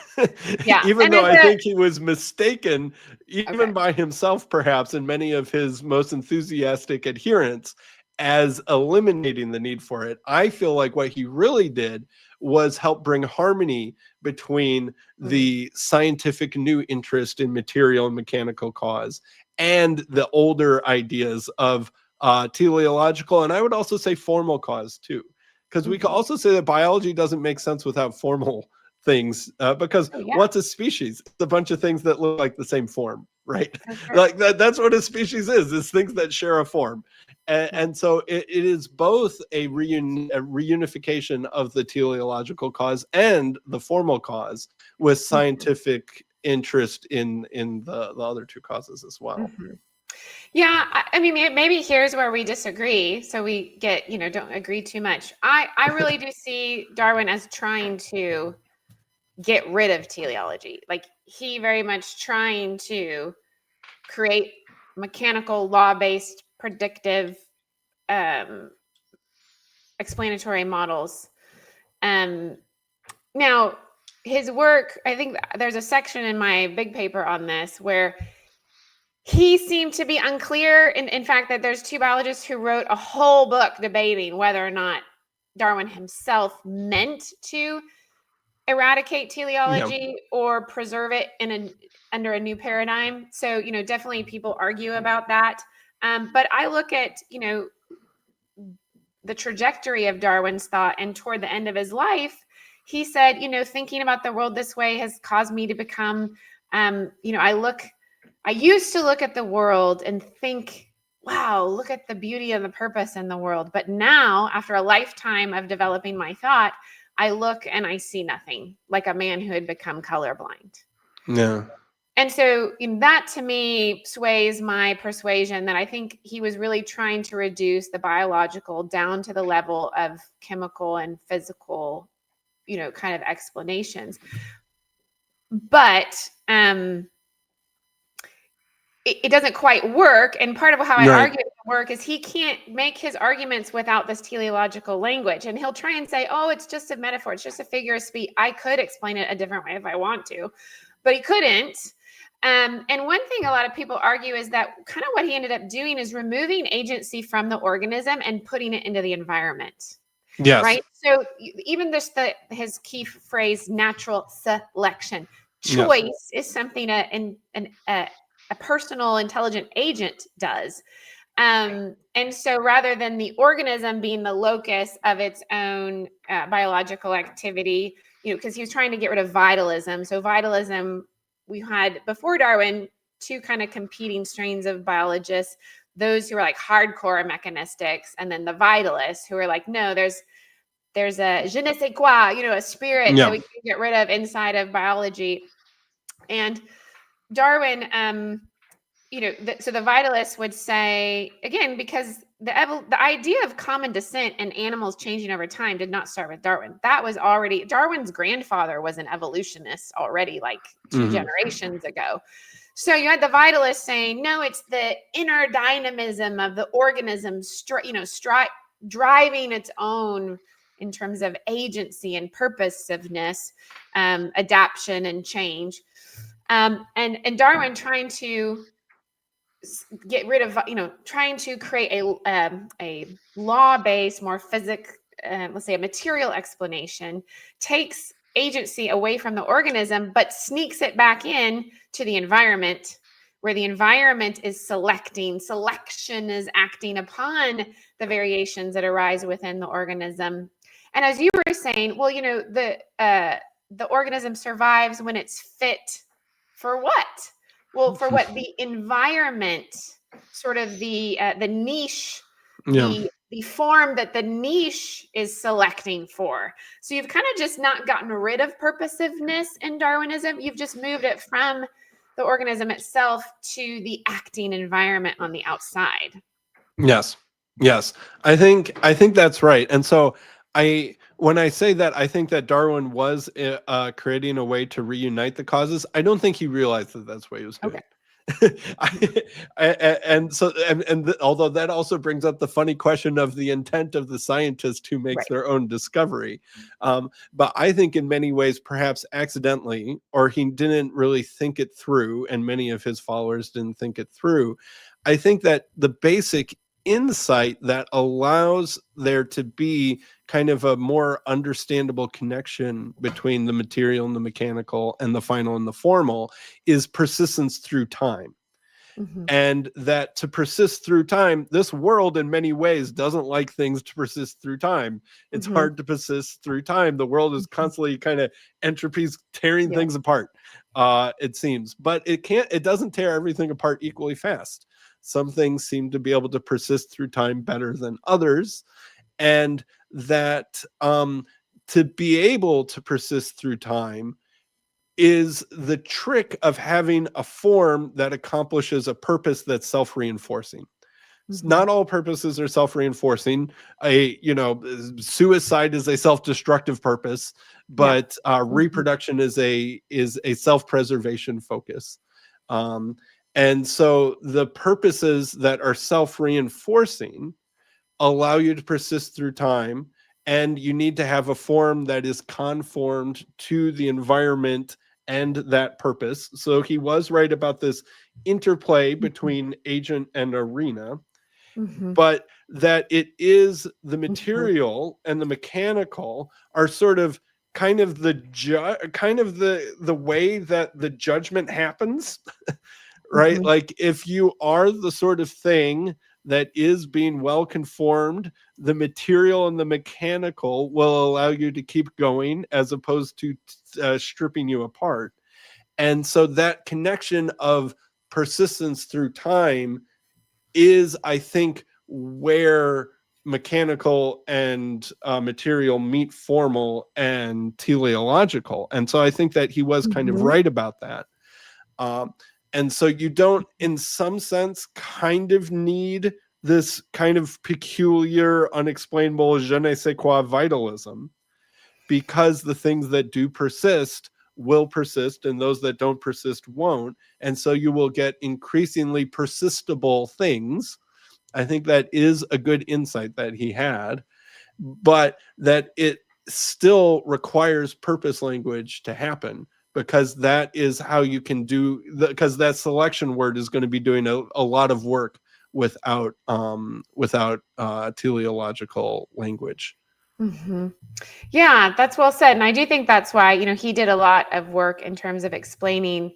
Yeah. Even though I think he was mistaken, even by himself, perhaps, and many of his most enthusiastic adherents, as eliminating the need for it. I feel like what he really did was help bring harmony between the scientific new interest in material and mechanical cause and the older ideas of teleological, and I would also say formal cause too. Because we could also say that biology doesn't make sense without formal things, because what's a species? It's a bunch of things that look like the same form, right? Like that's what a species is things that share a form. And so it is both a reunification of the teleological cause and the formal cause with scientific interest in the other two causes as well. Yeah, I mean, maybe here's where we disagree. So we get, don't agree too much. I really do see Darwin as trying to get rid of teleology. Like he very much trying to create mechanical, law-based, predictive, explanatory models. Now, his work, I think there's a section in my big paper on this where he seemed to be unclear. In fact, that there's two biologists who wrote a whole book debating whether or not Darwin himself meant to eradicate teleology or preserve it under a new paradigm. So, definitely people argue about that. But I look at, the trajectory of Darwin's thought, and toward the end of his life, he said, thinking about the world this way has caused me to become, I used to look at the world and think, wow, look at the beauty and the purpose in the world. But now, after a lifetime of developing my thought, I look and I see nothing, like a man who had become colorblind. Yeah. And so that to me sways my persuasion that I think he was really trying to reduce the biological down to the level of chemical and physical, kind of explanations. But it doesn't quite work. And part of how I argue it doesn't work is he can't make his arguments without this teleological language. And he'll try and say, oh, it's just a metaphor. It's just a figure of speech. I could explain it a different way if I want to, but he couldn't. And one thing a lot of people argue is that kind of what he ended up doing is removing agency from the organism and putting it into the environment. Yes. Right. So even just his key phrase, natural selection, choice is something a personal intelligent agent does. And so rather than the organism being the locus of its own biological activity, because he was trying to get rid of vitalism. So vitalism, we had before Darwin, two kind of competing strains of biologists, those who were like hardcore mechanistics, and then the vitalists who were like, no, there's a je ne sais quoi, a spirit that we can get rid of inside of biology. And Darwin, so the vitalists would say, again, because the idea of common descent and animals changing over time did not start with Darwin. That was already, Darwin's grandfather was an evolutionist already, like two generations ago. So you had the vitalists saying, no, it's the inner dynamism of the organism, driving its own in terms of agency and purposiveness, adaptation and change. And Darwin trying to get rid of, trying to create a law-based, more let's say a material explanation, takes agency away from the organism, but sneaks it back in to the environment, where the environment is selecting. Selection is acting upon the variations that arise within the organism. And as you were saying, well, the organism survives when it's fit for what? Well, for what the environment, sort of the niche, the form that the niche is selecting for. So you've kind of just not gotten rid of purposiveness in Darwinism. You've just moved it from the organism itself to the acting environment on the outside. Yes. I think that's right. And so when I say that, I think that Darwin was creating a way to reunite the causes. I don't think he realized that that's what he was doing. Okay. Although that also brings up the funny question of the intent of the scientist who makes Right. their own discovery. But I think in many ways, perhaps accidentally, or he didn't really think it through, and many of his followers didn't think it through. I think that the basic insight that allows there to be kind of a more understandable connection between the material and the mechanical and the final and the formal is persistence through time. Mm-hmm. And that to persist through time, this world in many ways doesn't like things to persist through time. It's Mm-hmm. hard to persist through time. The world is constantly kind of entropy's tearing Yeah. things apart, it seems. But it doesn't tear everything apart equally fast. Some things seem to be able to persist through time better than others. And that to be able to persist through time is the trick of having a form that accomplishes a purpose that's self-reinforcing. Mm-hmm. Not all purposes are self-reinforcing. Suicide is a self-destructive purpose, but reproduction is a self-preservation focus. And so the purposes that are self-reinforcing allow you to persist through time, and you need to have a form that is conformed to the environment and that purpose. So he was right about this interplay between agent and arena, Mm-hmm. but that it is the Mm-hmm. material and the mechanical are sort of kind of the way that the judgment happens. Right? Mm-hmm. Like if you are the sort of thing that is being well conformed, the material and the mechanical will allow you to keep going as opposed to stripping you apart. And so that connection of persistence through time is, I think, where mechanical and material meet formal and teleological. And so I think that he was kind of Mm-hmm. right about that. And so you don't, in some sense, kind of need this kind of peculiar, unexplainable je ne sais quoi vitalism, because the things that do persist will persist and those that don't persist won't. And so you will get increasingly persistible things. I think that is a good insight that he had, but that it still requires purpose language to happen, because that is how you can do because that selection word is going to be doing a lot of work without teleological language. Mm-hmm. Yeah, that's well said. And I do think that's why, he did a lot of work in terms of explaining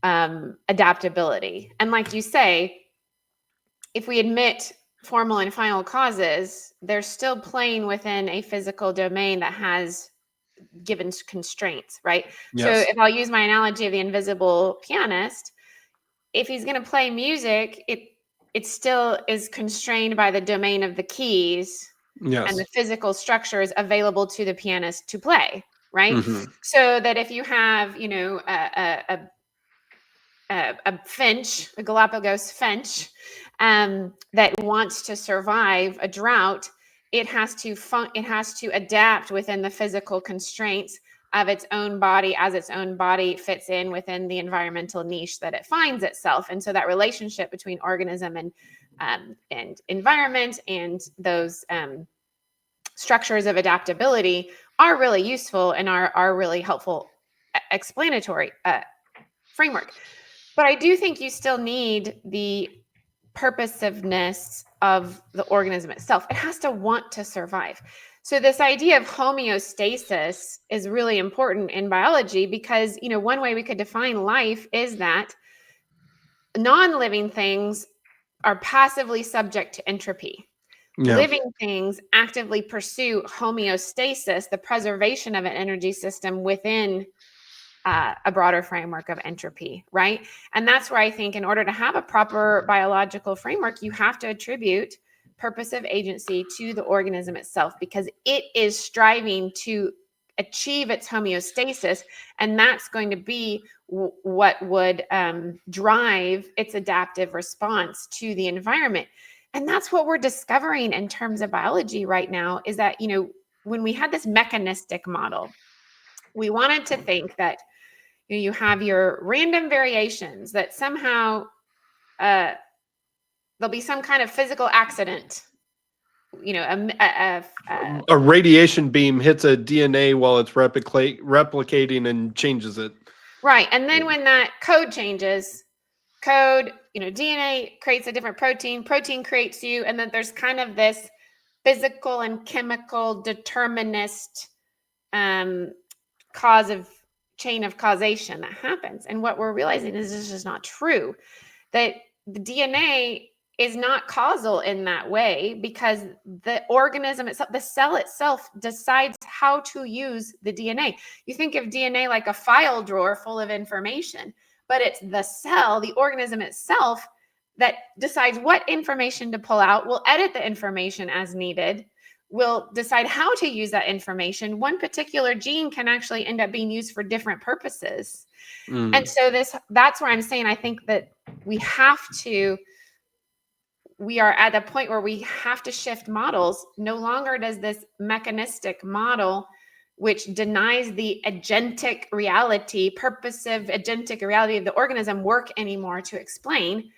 adaptability. And like you say, if we admit formal and final causes, they're still playing within a physical domain that has given constraints, right? So Yes. if I'll use my analogy of the invisible pianist, if he's going to play music, it still is constrained by the domain of the keys and the Yes. physical structures available to the pianist to play, right? Mm-hmm. So that if you have, a finch, a Galapagos finch, that wants to survive a drought, it has to adapt within the physical constraints of its own body as its own body fits in within the environmental niche that it finds itself. And so that relationship between organism and environment and those structures of adaptability are really useful and are really helpful explanatory framework. But I do think you still need the purposiveness of the organism itself. It has to want to survive. So this idea of homeostasis is really important in biology because, one way we could define life is that non-living things are passively subject to entropy. Yeah. Living things actively pursue homeostasis, the preservation of an energy system within a broader framework of entropy, right? And that's where I think in order to have a proper biological framework, you have to attribute purposive agency to the organism itself because it is striving to achieve its homeostasis. And that's going to be what would drive its adaptive response to the environment. And that's what we're discovering in terms of biology right now is that, when we had this mechanistic model, we wanted to think that you have your random variations, that somehow there'll be some kind of physical accident, A radiation beam hits a DNA while it's replicating and changes it. Right. And then when that code changes, DNA creates a different protein creates you, and then there's kind of this physical and chemical determinist chain of causation that happens. And what we're realizing is this is not true, that the DNA is not causal in that way, because the organism itself, the cell itself, decides how to use the DNA. You think of DNA like a file drawer full of information, but it's the cell, the organism itself, that decides what information to pull out, will edit the information as needed, will decide how to use that information. One particular gene can actually end up being used for different purposes. And so that's where I'm saying, I think that we are at a point where we have to shift models. No longer does this mechanistic model, which denies the agentic reality, purposive agentic reality of the organism, work anymore to explain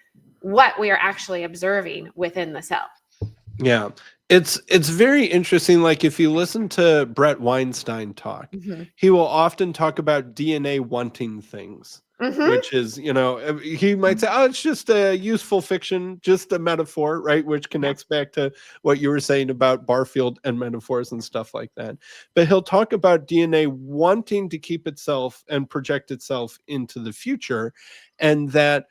what we are actually observing within the cell. Yeah. It's very interesting. Like, if you listen to Brett Weinstein talk, he will often talk about DNA wanting things, which is, he might say, oh, it's just a useful fiction, just a metaphor, right? Which connects back to what you were saying about Barfield and metaphors and stuff like that. But he'll talk about DNA wanting to keep itself and project itself into the future, and that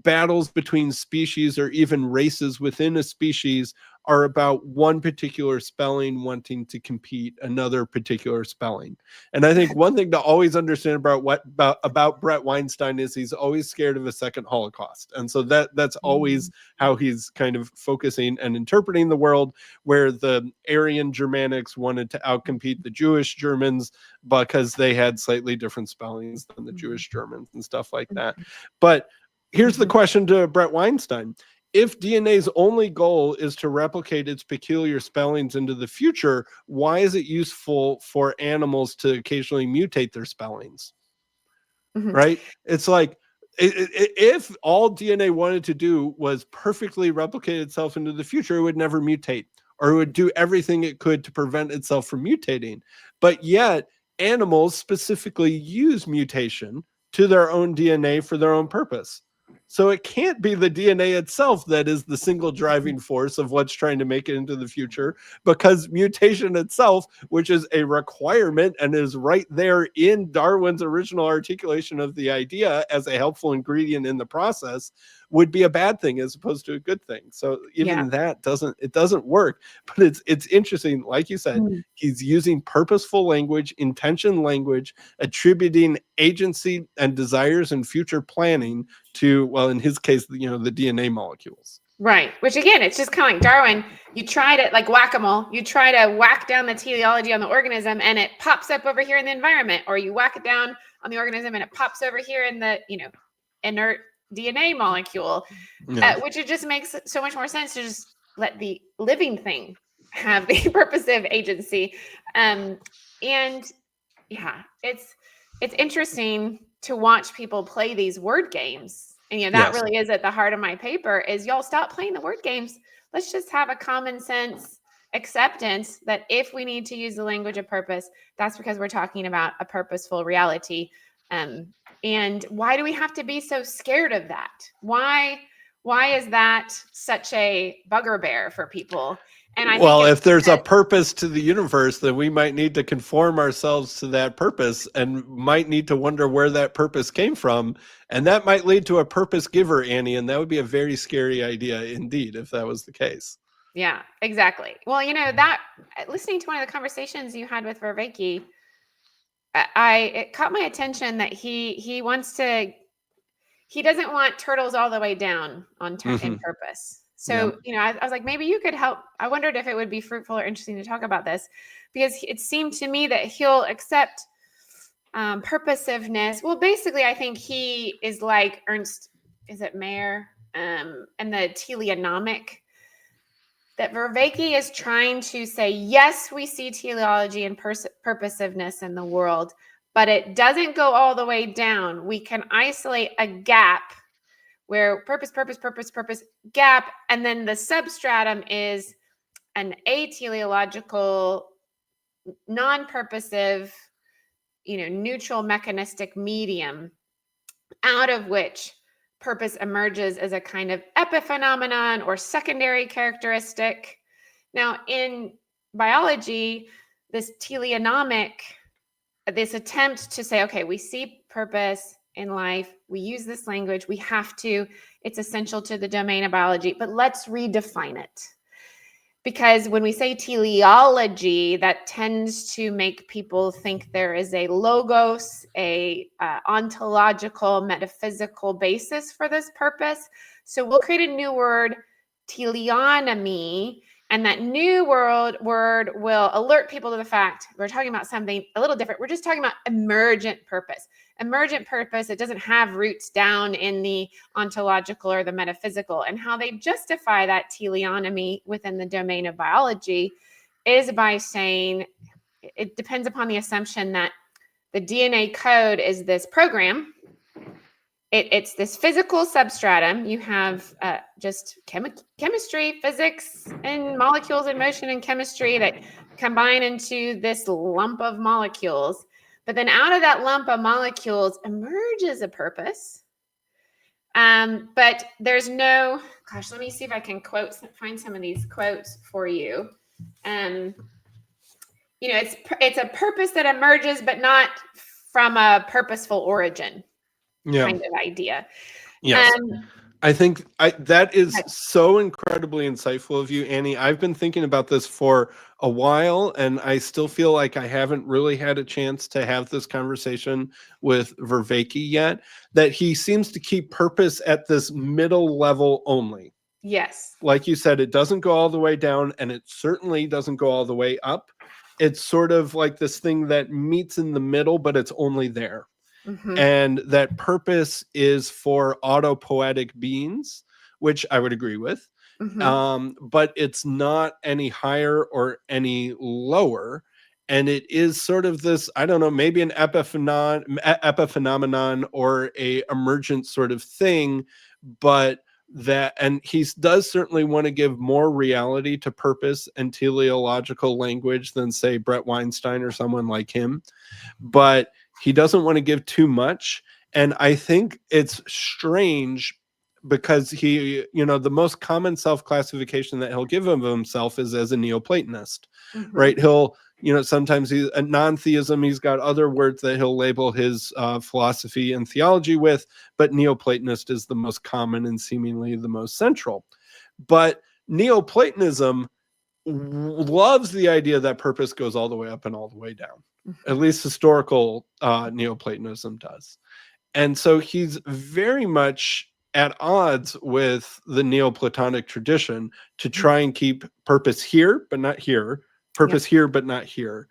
battles between species or even races within a species are about one particular spelling wanting to compete another particular spelling. And I think one thing to always understand about Brett Weinstein is he's always scared of a second Holocaust. And so that's always how he's kind of focusing and interpreting the world, where the Aryan Germanics wanted to outcompete the Jewish Germans because they had slightly different spellings than the Jewish Germans and stuff like that. But here's the question to Brett Weinstein. If DNA's only goal is to replicate its peculiar spellings into the future, why is it useful for animals to occasionally mutate their spellings? Right? It's like, if all DNA wanted to do was perfectly replicate itself into the future, it would never mutate, or it would do everything it could to prevent itself from mutating. But yet, animals specifically use mutation to their own DNA for their own purpose. So it can't be the DNA itself that is the single driving force of what's trying to make it into the future, because mutation itself, which is a requirement and is right there in Darwin's original articulation of the idea as a helpful ingredient in the process, would be a bad thing as opposed to a good thing. So even that doesn't work. But it's interesting, like you said, he's using purposeful language, intention language, attributing agency and desires and future planning to, well, in his case, the DNA molecules. Right. Which, again, it's just kind of like Darwin. You try to, like whack-a-mole, you try to whack down the teleology on the organism and it pops up over here in the environment, or you whack it down on the organism and it pops over here in the, inert DNA molecule, which it just makes so much more sense to just let the living thing have the purposive agency. And yeah, it's interesting to watch people play these word games. And that really is at the heart of my paper, is y'all stop playing the word games. Let's just have a common sense acceptance that if we need to use the language of purpose, that's because we're talking about a purposeful reality. And why do we have to be so scared of that? Why is that such a bugbear for people? And I think if there's a purpose to the universe, then we might need to conform ourselves to that purpose, and might need to wonder where that purpose came from. And that might lead to a purpose giver, Annie, and that would be a very scary idea indeed if that was the case. Yeah, exactly. Well, that listening to one of the conversations you had with Vervaeke, it caught my attention that he doesn't want turtles all the way down on in purpose. So, I was like, maybe you could help. I wondered if it would be fruitful or interesting to talk about this, because it seemed to me that he'll accept purposiveness. Well, basically, I think he is like Ernst, is it Mayr, and the teleonomic that Vervaeke is trying to say, yes, we see teleology and purposiveness in the world, but it doesn't go all the way down. We can isolate a gap where purpose, gap, and then the substratum is an ateleological, non-purposive, neutral mechanistic medium, out of which purpose emerges as a kind of epiphenomenon or secondary characteristic. Now, in biology, this teleonomic, this attempt to say, okay, we see purpose in life, we use this language, we have to, it's essential to the domain of biology, but let's redefine it. Because when we say teleology, that tends to make people think there is a logos, a ontological, metaphysical basis for this purpose. So we'll create a new word, teleonomy, and that new word will alert people to the fact we're talking about something a little different. We're just talking about emergent purpose. Emergent purpose, it doesn't have roots down in the ontological or the metaphysical. And how they justify that teleonomy within the domain of biology is by saying it depends upon the assumption that the DNA code is this program. It's this physical substratum. You have just chemistry, physics, and molecules in motion and chemistry that combine into this lump of molecules. But then out of that lump of molecules emerges a purpose. But there's no, gosh, let me see if I can find some of these quotes for you. It's a purpose that emerges, but not from a purposeful origin. Kind of idea. Yes. I think that is so incredibly insightful of you, Annie. I've been thinking about this for a while, and I still feel like I haven't really had a chance to have this conversation with Vervaeke yet, that he seems to keep purpose at this middle level only. Yes. Like you said, it doesn't go all the way down, and it certainly doesn't go all the way up. It's sort of like this thing that meets in the middle, but it's only there. Mm-hmm. And that purpose is for autopoietic beings, which I would agree with. Mm-hmm. But it's not any higher or any lower. And it is sort of this, I don't know, maybe an epiphenomenon or a emergent sort of thing, but that, and he does certainly want to give more reality to purpose and teleological language than, say, Brett Weinstein or someone like him. But he doesn't want to give too much. And I think it's strange because he, the most common self-classification that he'll give of himself is as a Neoplatonist, mm-hmm. right? He'll, sometimes he's a non-theism. He's got other words that he'll label his philosophy and theology with, but Neoplatonist is the most common and seemingly the most central. But Neoplatonism loves the idea that purpose goes all the way up and all the way down. Mm-hmm. At least historical Neoplatonism does. And so he's very much at odds with the Neoplatonic tradition to try and keep purpose here, but not here, purpose here, but not here.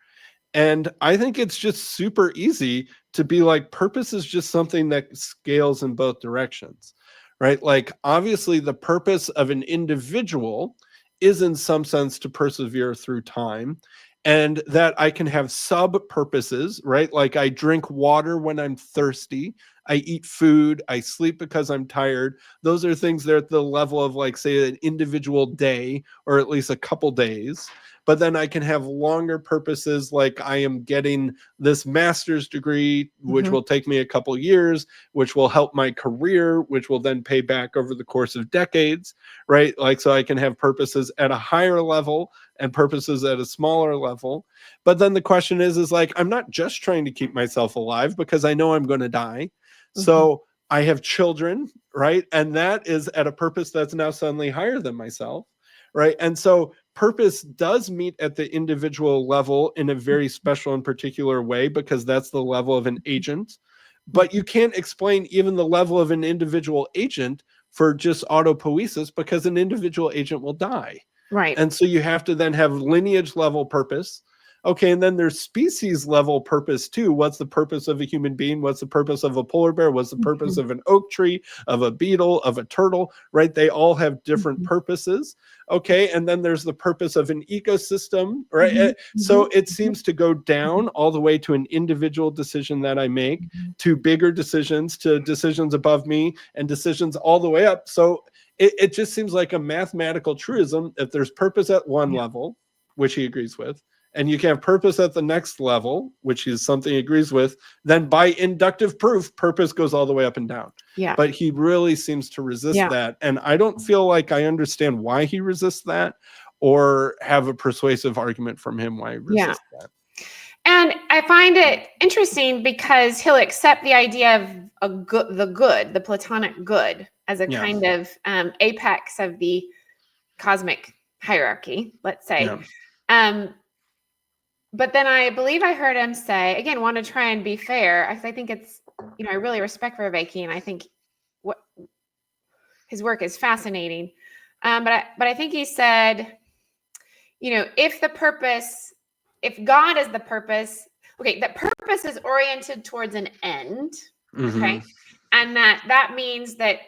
And I think it's just super easy to be like, purpose is just something that scales in both directions, right? Like, obviously, the purpose of an individual is in some sense to persevere through time, and that I can have sub-purposes, right? Like I drink water when I'm thirsty, I eat food, I sleep because I'm tired. Those are things that are at the level of, like, say, an individual day or at least a couple days. But then I can have longer purposes, like I am getting this master's degree, which mm-hmm. will take me a couple years, which will help my career, which will then pay back over the course of decades, right? Like, so I can have purposes at a higher level and purposes at a smaller level. But then the question is like, I'm not just trying to keep myself alive because I know I'm going to die. Mm-hmm. So I have children, right? And that is at a purpose that's now suddenly higher than myself, right? And so purpose does meet at the individual level in a very special and particular way, because that's the level of an agent. But you can't explain even the level of an individual agent for just autopoiesis, because an individual agent will die. Right. And so you have to then have lineage level purpose, Okay, and then there's species level purpose too. What's the purpose of a human being? What's the purpose of a polar bear? What's the purpose of an oak tree, of a beetle, of a turtle, right? They all have different purposes. Okay, and then there's the purpose of an ecosystem, right? So it seems to go down all the way to an individual decision that I make, to bigger decisions, to decisions above me, and decisions all the way up. So it just seems like a mathematical truism. If there's purpose at one level, which he agrees with, and you can have purpose at the next level, which is something he agrees with, then by inductive proof, purpose goes all the way up and down. Yeah. But he really seems to resist that. And I don't feel like I understand why he resists that, or have a persuasive argument from him why he resists that. And I find it interesting because he'll accept the idea of the Platonic good, as a kind of apex of the cosmic hierarchy, let's say. But then I believe I heard him say, again, want to try and be fair. I think it's, I really respect Vervaeke, and I think what his work is fascinating. But I think he said, if God is the purpose, okay, that purpose is oriented towards an end, okay, and that means that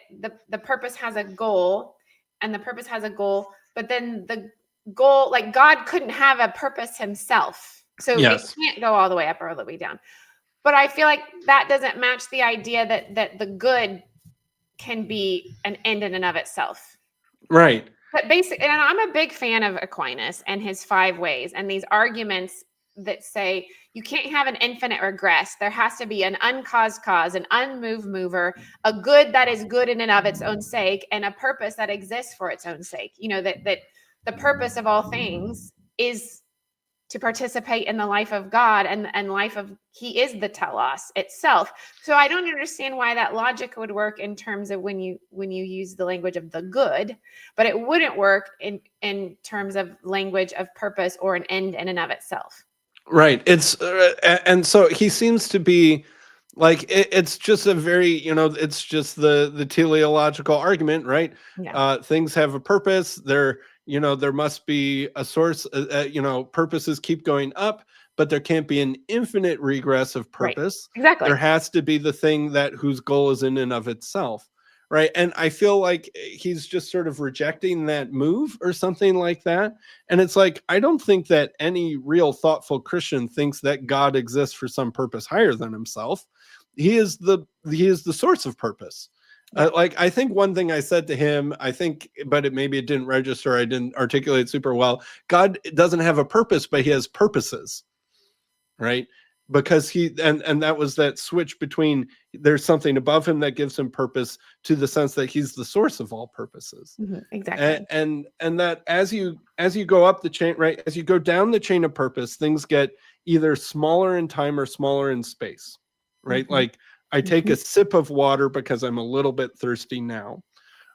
the purpose has a goal, and the purpose has a goal, but then the goal, like God couldn't have a purpose himself. So it can't go all the way up or all the way down. But I feel like that doesn't match the idea that the good can be an end in and of itself. Right. But basically, and I'm a big fan of Aquinas and his 5 ways, and these arguments that say you can't have an infinite regress. There has to be an uncaused cause, an unmoved mover, a good that is good in and of its own sake, and a purpose that exists for its own sake. That the purpose of all things is to participate in the life of God and life of, he is the telos itself. So I don't understand why that logic would work in terms of when you use the language of the good, but it wouldn't work in terms of language of purpose or an end in and of itself. Right. It's and so he seems to be like, it's just a very, it's just the teleological argument, right? Things have a purpose. There must be a source, purposes keep going up, but there can't be an infinite regress of purpose. Right. Exactly. There has to be the thing whose goal is in and of itself. Right. And I feel like he's just sort of rejecting that move or something like that. And it's like, I don't think that any real thoughtful Christian thinks that God exists for some purpose higher than himself. He is the source of purpose. I think one thing I said to him, but maybe it didn't register, I didn't articulate super well. God doesn't have a purpose, but he has purposes, right? Because and that was that switch between there's something above him that gives him purpose, to the sense that he's the source of all purposes. Exactly. And that as you go up the chain, right, as you go down the chain of purpose, things get either smaller in time or smaller in space, right? Like I take a sip of water because I'm a little bit thirsty now.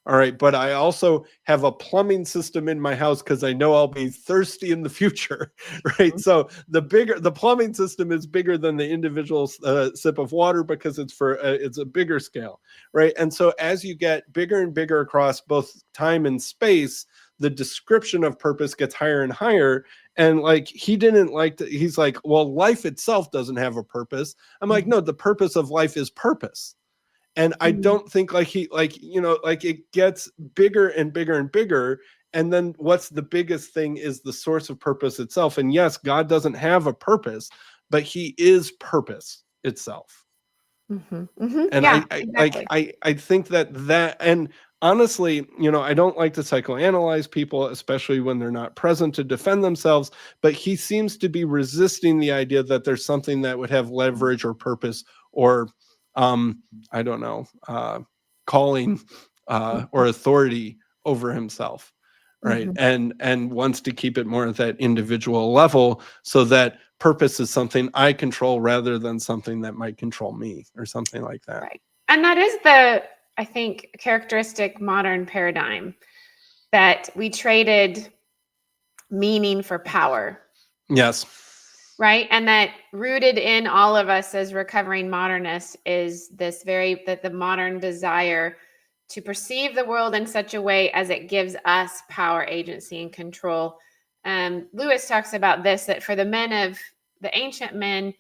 All right. But I also have a plumbing system in my house because I know I'll be thirsty in the future. Right. So the plumbing system is bigger than the individual sip of water, because it's a bigger scale. Right. And so as you get bigger and bigger across both time and space, the description of purpose gets higher and higher. And like, he's like, well, life itself doesn't have a purpose. I'm like, no, the purpose of life is purpose. And I don't think it gets bigger and bigger and bigger. And then what's the biggest thing is the source of purpose itself. And yes, God doesn't have a purpose, but he is purpose itself. And exactly. I think that, and honestly, I don't like to psychoanalyze people, especially when they're not present to defend themselves, but he seems to be resisting the idea that there's something that would have leverage or purpose, or I don't know, calling or authority over himself, right? And wants to keep it more at that individual level, so that purpose is something I control rather than something that might control me, or something like that. Right. And that is I think, characteristic modern paradigm, that we traded meaning for power. Yes. Right. And that rooted in all of us as recovering modernists is this the modern desire to perceive the world in such a way as it gives us power, agency, and control, Lewis talks about this, that for the men of the ancient men,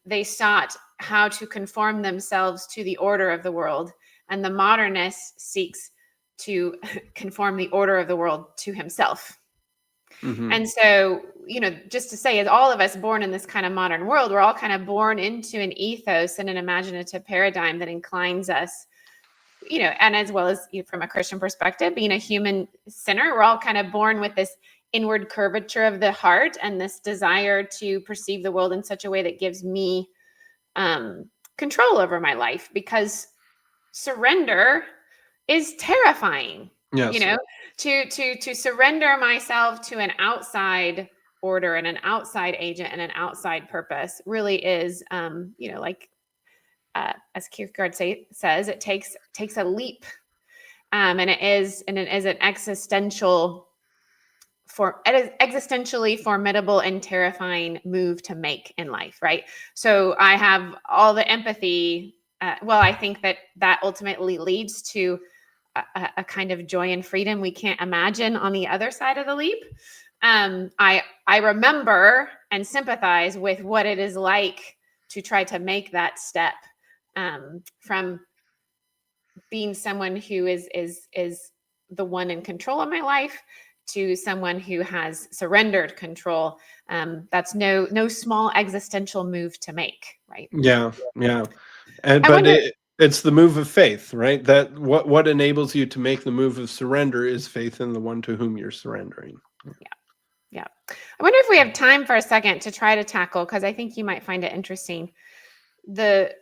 they sought how to conform themselves to the order of the world, and the modernist seeks to conform the order of the world to himself. Mm-hmm. And so, just to say, as all of us born in this kind of modern world, we're all kind of born into an ethos and an imaginative paradigm that inclines us, and as well as from a Christian perspective, being a human sinner, we're all kind of born with this inward curvature of the heart and this desire to perceive the world in such a way that gives me control over my life, because surrender is terrifying. Yes. To surrender myself to an outside order and an outside agent and an outside purpose really is, as Kierkegaard says, it takes a leap, and it is an existentially formidable and terrifying move to make in life, right? So I have all the empathy. I think that ultimately leads to a kind of joy and freedom we can't imagine on the other side of the leap. I remember and sympathize with what it is like to try to make that step, from being someone who is the one in control of my life to someone who has surrendered control. That's no small existential move to make, right? Yeah. But it's the move of faith, right? That what enables you to make the move of surrender is faith in the one to whom you're surrendering. Yeah. I wonder if we have time for a second to try to tackle, because I think you might find it interesting, the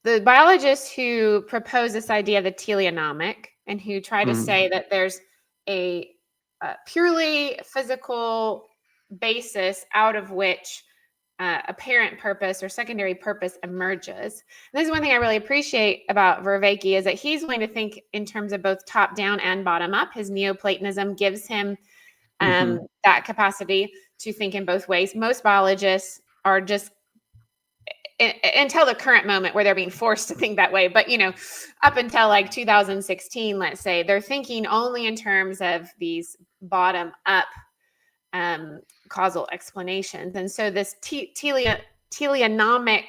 biologists who propose this idea of the teleonomic, and who try to say that there's a purely physical basis out of which apparent purpose or secondary purpose emerges. And this is one thing I really appreciate about Vervaeke, is that he's going to think in terms of both top down and bottom up. His Neoplatonism gives him that capacity to think in both ways. Most biologists are just, until the current moment where they're being forced to think that way, but up until like 2016, let's say, they're thinking only in terms of these bottom up causal explanations. And so this teleonomic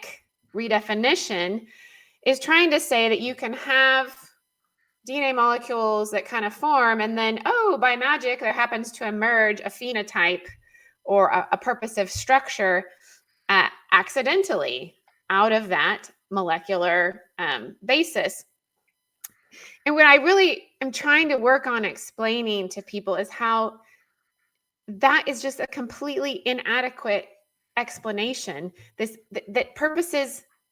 redefinition is trying to say that you can have DNA molecules that kind of form, and then, by magic, there happens to emerge a phenotype or a purposive structure accidentally out of that molecular basis. And what I really am trying to work on explaining to people is how that is just a completely inadequate explanation. That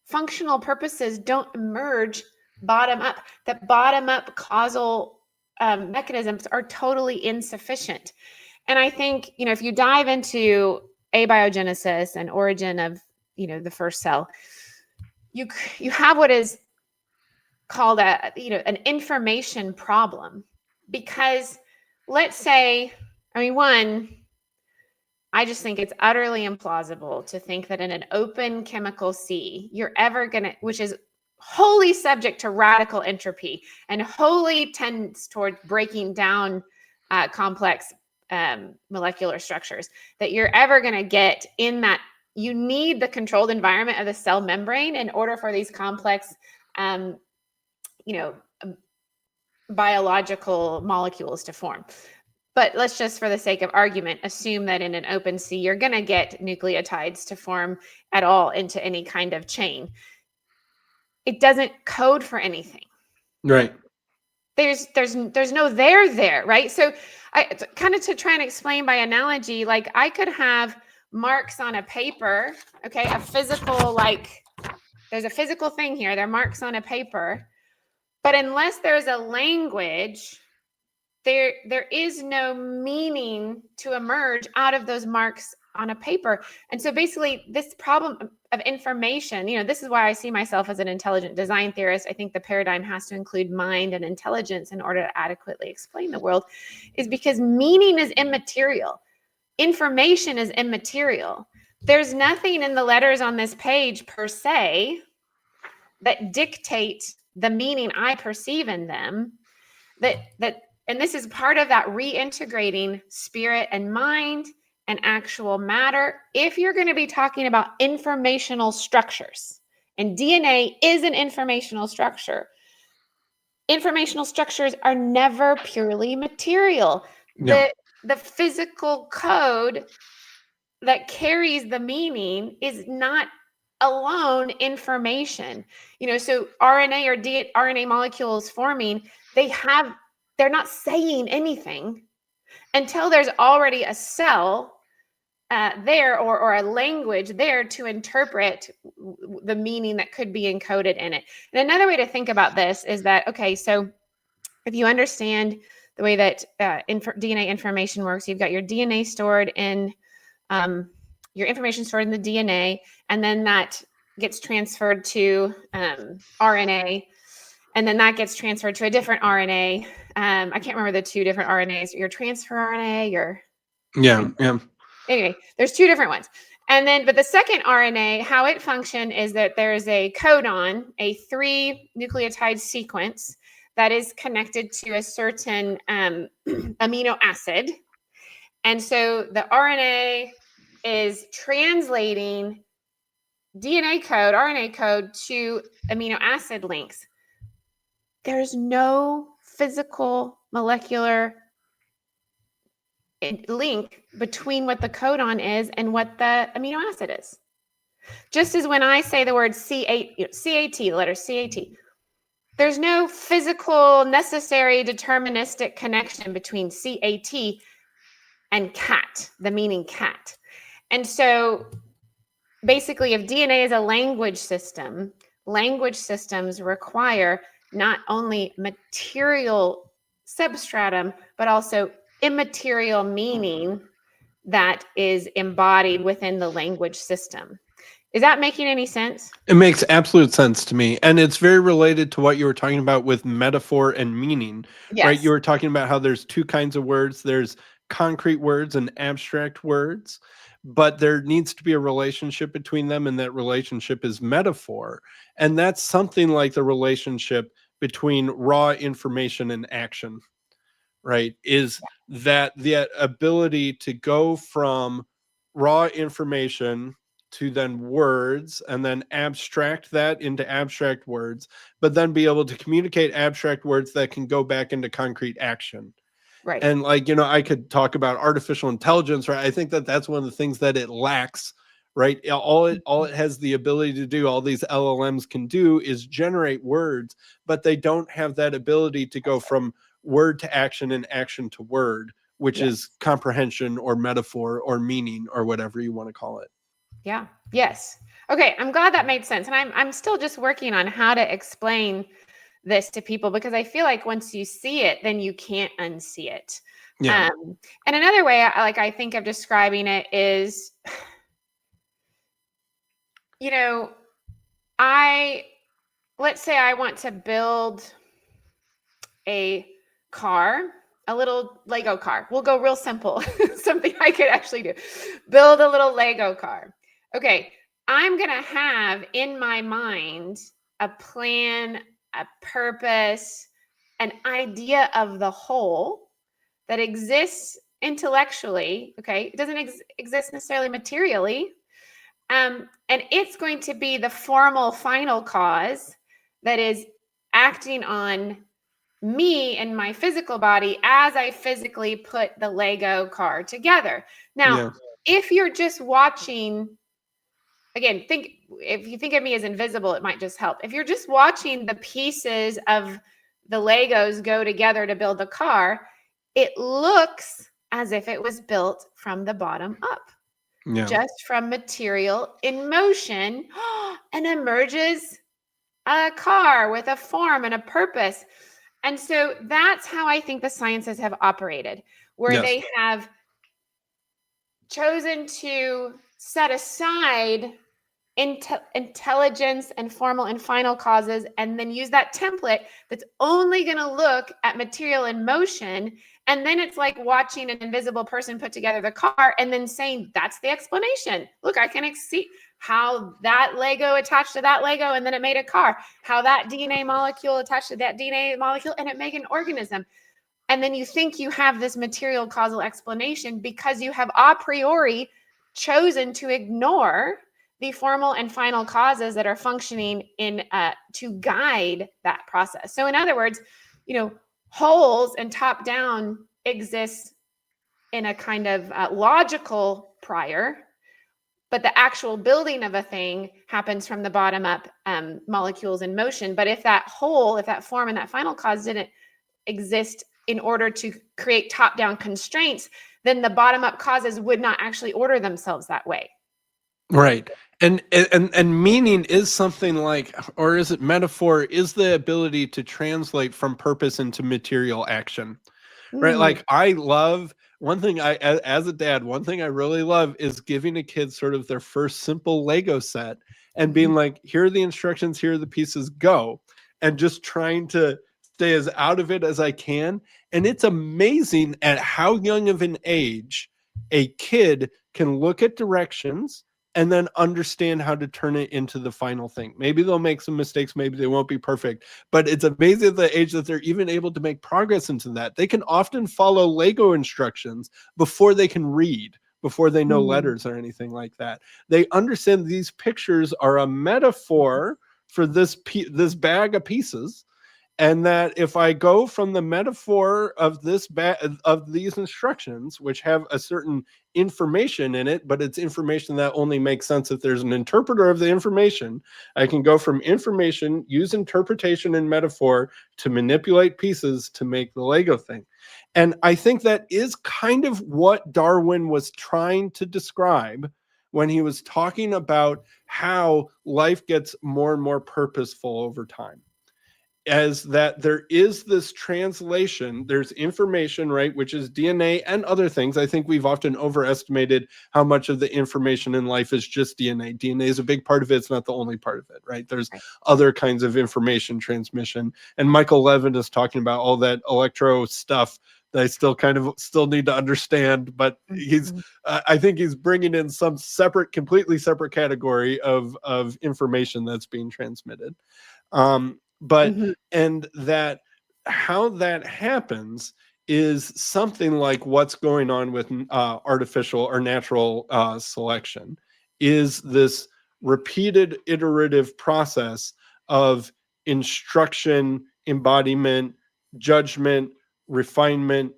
functional purposes don't emerge bottom up. That bottom up causal mechanisms are totally insufficient. And I think, if you dive into abiogenesis and origin of, the first cell, you have what is called an information problem. Because let's say, I just think it's utterly implausible to think that in an open chemical sea, you're ever which is wholly subject to radical entropy and wholly tends toward breaking down complex molecular structures, that you're ever going to get in that. You need the controlled environment of the cell membrane in order for these complex, biological molecules to form. But let's just, for the sake of argument, assume that in an open sea, you're going to get nucleotides to form at all into any kind of chain. It doesn't code for anything. Right. There's no there, right? So I kind of, to try and explain by analogy, like I could have marks on a paper, okay? A physical, there's a physical thing here. There are marks on a paper. But unless there's a language, there is no meaning to emerge out of those marks on a paper. And so basically this problem of information, this is why I see myself as an intelligent design theorist. I think the paradigm has to include mind and intelligence in order to adequately explain the world, is because meaning is immaterial. Information is immaterial. There's nothing in the letters on this page per se that dictate the meaning I perceive in them, that And this is part of that reintegrating spirit and mind and actual matter. If you're going to be talking about informational structures, and DNA is an informational structure, informational structures are never purely material. Yeah. The physical code that carries the meaning is not alone information. So RNA or RNA molecules forming, they're not saying anything until there's already a cell there or a language there to interpret the meaning that could be encoded in it. And another way to think about this is that, okay, so if you understand the way that DNA information works, you've got your DNA stored in your information stored in the DNA, and then that gets transferred to RNA, and then that gets transferred to a different RNA. I can't remember the two different RNAs, your transfer RNA, Yeah. anyway, there's two different ones. And then, but the second RNA, how it functions is that there's a codon, a 3 nucleotide sequence that is connected to a certain amino acid. And so the RNA is translating DNA code, RNA code to amino acid links. There's no physical molecular link between what the codon is and what the amino acid is. Just as when I say the word CAT, the letter CAT, there's no physical, necessary, deterministic connection between CAT and cat, the meaning cat. And so basically, if DNA is a language system, language systems require not only material substratum, but also immaterial meaning that is embodied within the language system. Is that making any sense? It makes absolute sense to me. And it's very related to what you were talking about with metaphor and meaning, right? Yes. You were talking about how there's two kinds of words. There's concrete words and abstract words, but there needs to be a relationship between them, and that relationship is metaphor. And that's something like the relationship between raw information and action, right? Is that the ability to go from raw information to then words, and then abstract that into abstract words, but then be able to communicate abstract words that can go back into concrete action. Right. And I could talk about artificial intelligence, right? I think that that's one of the things that it lacks, right? All it has the ability to do, all these LLMs can do, is generate words, but they don't have that ability to go from word to action and action to word, which is comprehension or metaphor or meaning or whatever you want to call it. Yeah. Yes. Okay. I'm glad that made sense. And I'm still just working on how to explain this to people, because I feel like once you see it, then you can't unsee it. Yeah. And another way I think of describing it is, let's say I want to build a car, a little Lego car. We'll go real simple, something I could actually do. Build a little Lego car. Okay, I'm going to have in my mind a plan, a purpose, an idea of the whole that exists intellectually. Okay, it doesn't exist necessarily materially. And it's going to be the formal final cause that is acting on me and my physical body as I physically put the Lego car together. Now, if you're just watching, again, if you think of me as invisible, it might just help. If you're just watching the pieces of the Legos go together to build the car, it looks as if it was built from the bottom up. Just from material in motion, and emerges a car with a form and a purpose. And so that's how I think the sciences have operated, where they have chosen to set aside intelligence and formal and final causes, and then use that template that's only going to look at material in motion. And then it's like watching an invisible person put together the car and then saying, that's the explanation. Look, I can see how that Lego attached to that Lego, and then it made a car. How that DNA molecule attached to that DNA molecule, and it made an organism. And then you think you have this material causal explanation because you have a priori chosen to ignore the formal and final causes that are functioning in to guide that process. So in other words, wholes and top down exist in a kind of logical prior, but the actual building of a thing happens from the bottom up, molecules in motion. But if that whole, if that form and that final cause didn't exist in order to create top down constraints, then the bottom up causes would not actually order themselves that way. Right. And meaning is something like, or is it metaphor, is the ability to translate from purpose into material action. Right. Like I love one thing as a dad, one thing I really love is giving a kid sort of their first simple Lego set and being like, here are the instructions, here are the pieces, go. And just trying to stay as out of it as I can. And it's amazing at how young of an age a kid can look at directions and then understand how to turn it into the final thing. Maybe they'll make some mistakes, maybe they won't be perfect, but it's amazing at the age that they're even able to make progress into that. They can often follow Lego instructions before they can read, before they know letters or anything like that. They understand these pictures are a metaphor for this bag of pieces, and that if I go from the metaphor of of these instructions, which have a certain information in it, but it's information that only makes sense if there's an interpreter of the information, I can go from information, use interpretation and metaphor to manipulate pieces to make the Lego thing. And I think that is kind of what Darwin was trying to describe when he was talking about how life gets more and more purposeful over time. As that there is this translation, there's information, right, which is DNA and other things. I think we've often overestimated how much of the information in life is just DNA. DNA is a big part of it. It's not the only part of it, right? There's other kinds of information transmission. And Michael Levin is talking about all that electro stuff that I still need to understand, but I think he's bringing in some completely separate category of information that's being transmitted. But and that how that happens is something like what's going on with artificial or natural selection, is this repeated iterative process of instruction, embodiment, judgment, refinement,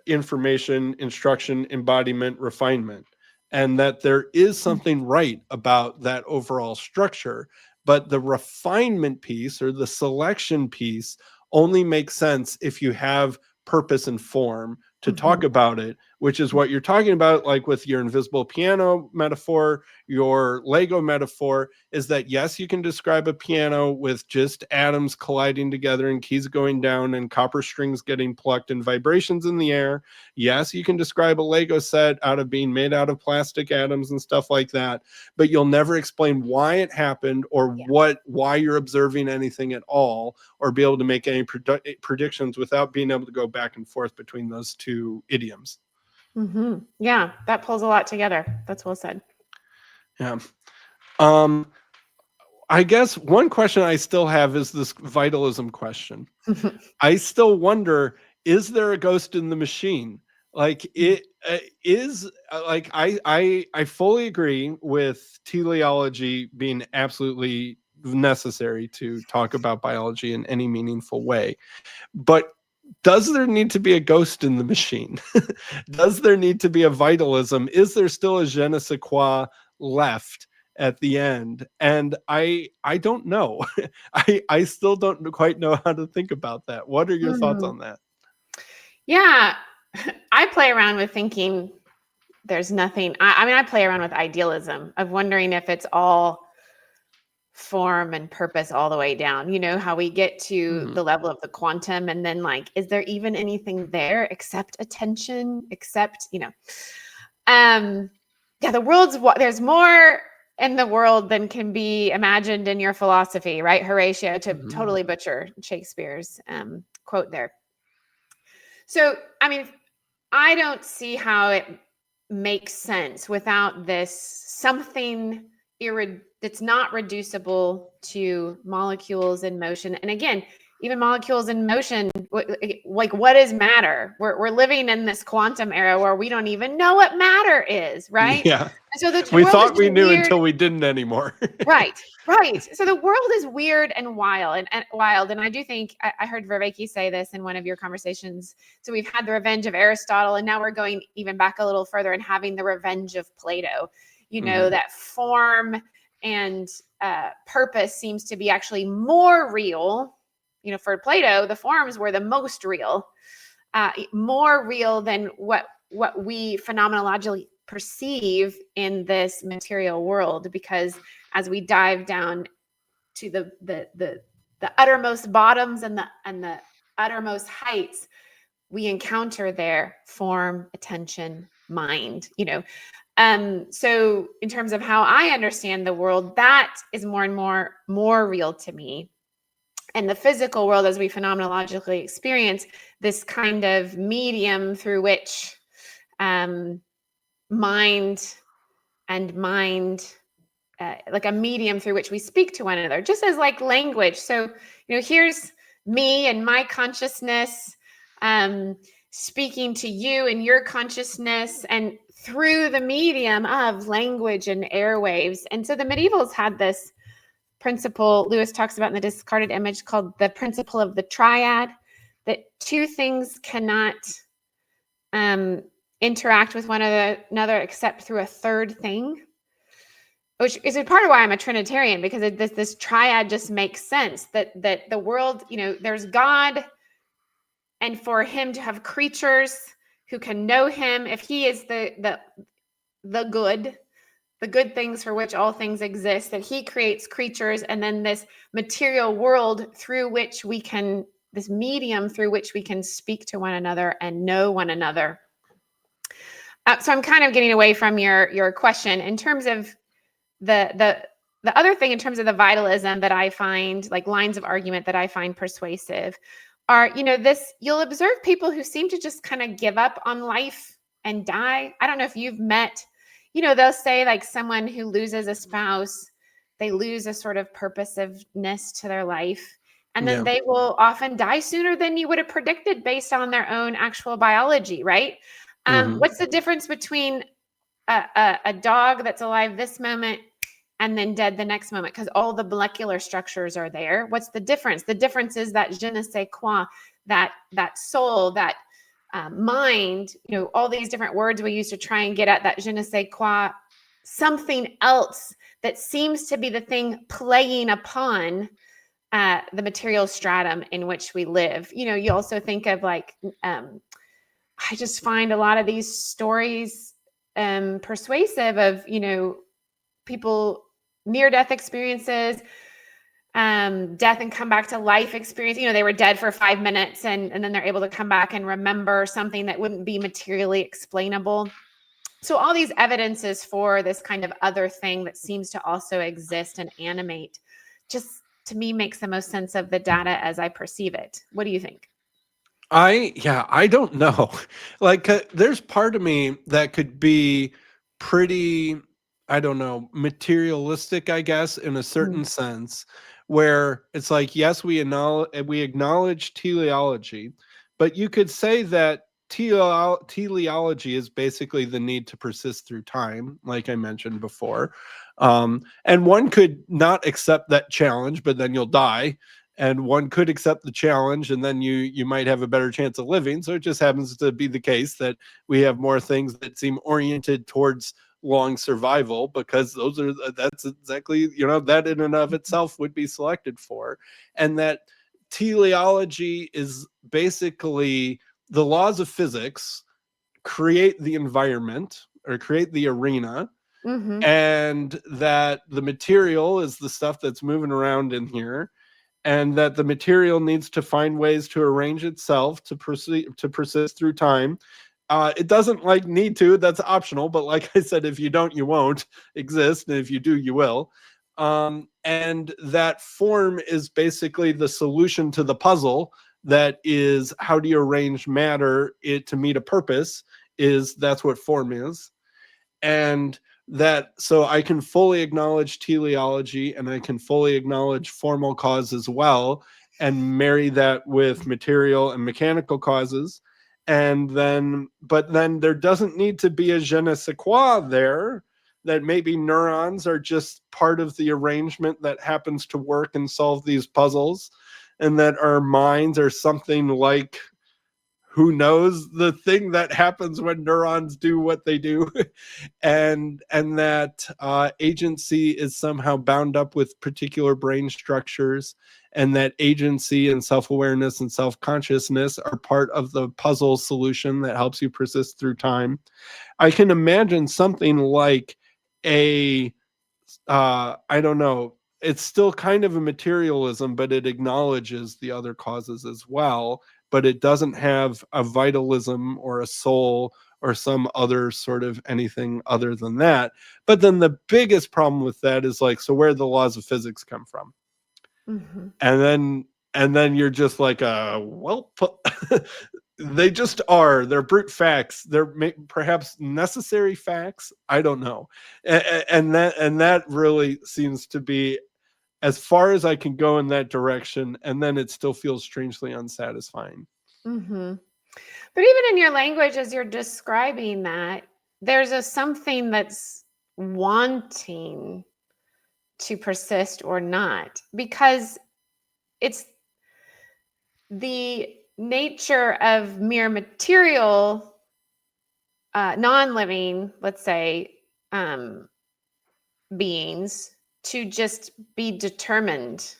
information, instruction, embodiment, refinement. And that there is something right about that overall structure, but the refinement piece or the selection piece only makes sense if you have purpose and form to talk about it, which is what you're talking about, like with your invisible piano metaphor, your Lego metaphor, is that yes, you can describe a piano with just atoms colliding together and keys going down and copper strings getting plucked and vibrations in the air. Yes, you can describe a Lego set out of being made out of plastic atoms and stuff like that, but you'll never explain why it happened or why you're observing anything at all, or be able to make any predictions without being able to go back and forth between those two idioms. Yeah, that pulls a lot together. That's well said. Yeah. I guess one question I still have is this vitalism question. I still wonder, is there a ghost in the machine? Like it is like I fully agree with teleology being absolutely necessary to talk about biology in any meaningful way. But does there need to be a ghost in the machine? Does there need to be a vitalism? Is there still a je ne sais quoi left at the end? And I don't know. I still don't quite know how to think about that. What are your thoughts on that? Yeah, I play around with thinking there's nothing. I mean, I play around with idealism of wondering if it's all form and purpose all the way down. You know, how we get to the level of the quantum, and then like, is there even anything there except attention? Except, yeah, the world's there's more in the world than can be imagined in your philosophy, right? Horatio, to totally butcher Shakespeare's quote there. So, I mean, I don't see how it makes sense without this something that's not reducible to molecules in motion. And again, even molecules in motion. Like, what is matter? We're living in this quantum era where we don't even know what matter is, right? Yeah. And so the We world is thought we just knew weird. until we didn't anymore. Right. So the world is weird and wild. And I do think I heard Vervaeke say this in one of your conversations. So we've had the revenge of Aristotle, and now we're going even back a little further and having the revenge of Plato. That form and purpose seems to be actually more real. For Plato, the forms were the most real, more real than what we phenomenologically perceive in this material world, because as we dive down to the uttermost bottoms and the uttermost heights, we encounter their form, attention, mind. So in terms of how I understand the world, that is more and more real to me. And the physical world, as we phenomenologically experience, this kind of medium through which mind, like a medium through which we speak to one another, just as like language. So, here's me and my consciousness speaking to you and your consciousness, and through the medium of language and airwaves. And so the medievals had this principle Lewis talks about in the Discarded Image, called the principle of the triad, that two things cannot interact with one another except through a third thing, which is a part of why I'm a Trinitarian, because this triad just makes sense, that the world, there's God, and for him to have creatures who can know him, if he is the good things for which all things exist, that he creates creatures, and then this material world through which this medium through which we can speak to one another and know one another. So I'm kind of getting away from your question in terms of the other thing, in terms of the vitalism that I find, like lines of argument that I find persuasive, are, you'll observe people who seem to just kind of give up on life and die. I don't know if you've met, they'll say, like, someone who loses a spouse, they lose a sort of purposiveness to their life. And then they will often die sooner than you would have predicted based on their own actual biology, right? What's the difference between a dog that's alive this moment and then dead the next moment? Because all the molecular structures are there. What's the difference? The difference is that je ne sais quoi, that soul, that mind, all these different words we use to try and get at that je ne sais quoi, something else that seems to be the thing playing upon the material stratum in which we live. You also think of, like, I just find a lot of these stories persuasive of, people near-death experiences, death and come back to life experience. They were dead for 5 minutes and then they're able to come back and remember something that wouldn't be materially explainable. So all these evidences for this kind of other thing that seems to also exist and animate, just to me makes the most sense of the data as I perceive it. What do you think? I don't know. Like, there's part of me that could be pretty, I don't know, materialistic, I guess, in a certain sense, where it's like, yes, we acknowledge teleology, but you could say that teleology is basically the need to persist through time, like I mentioned before. And one could not accept that challenge, but then you'll die. And one could accept the challenge, and then you might have a better chance of living. So it just happens to be the case that we have more things that seem oriented towards long survival, because that's exactly, that in and of itself would be selected for. And that teleology is basically the laws of physics create the environment or create the arena, and that the material is the stuff that's moving around in here, and that the material needs to find ways to arrange itself to persist through time. It doesn't need to, that's optional, but like I said, if you don't, you won't exist, and if you do, you will. And that form is basically the solution to the puzzle, that is, how do you arrange matter to meet a purpose, that's what form is. And so I can fully acknowledge teleology, and I can fully acknowledge formal cause as well. and marry that with material and mechanical causes. But then there doesn't need to be a je ne sais quoi there, that maybe neurons are just part of the arrangement that happens to work and solve these puzzles, and that our minds are something like, who knows, the thing that happens when neurons do what they do. And that agency is somehow bound up with particular brain structures, and that agency and self-awareness and self-consciousness are part of the puzzle solution that helps you persist through time. I can imagine something like I don't know, it's still kind of a materialism, but it acknowledges the other causes as well, but it doesn't have a vitalism or a soul or some other sort of anything other than that. But then the biggest problem with that is like, so where do the laws of physics come from? Mm-hmm. And then you're just like, well, they just are. They're brute facts. They're perhaps necessary facts. I don't know. And that really seems to be as far as I can go in that direction, and then it still feels strangely unsatisfying. Mm-hmm. But even in your language, as you're describing that, there's a something that's wanting to persist or not, because it's the nature of mere material, non-living, let's say, beings to just be determined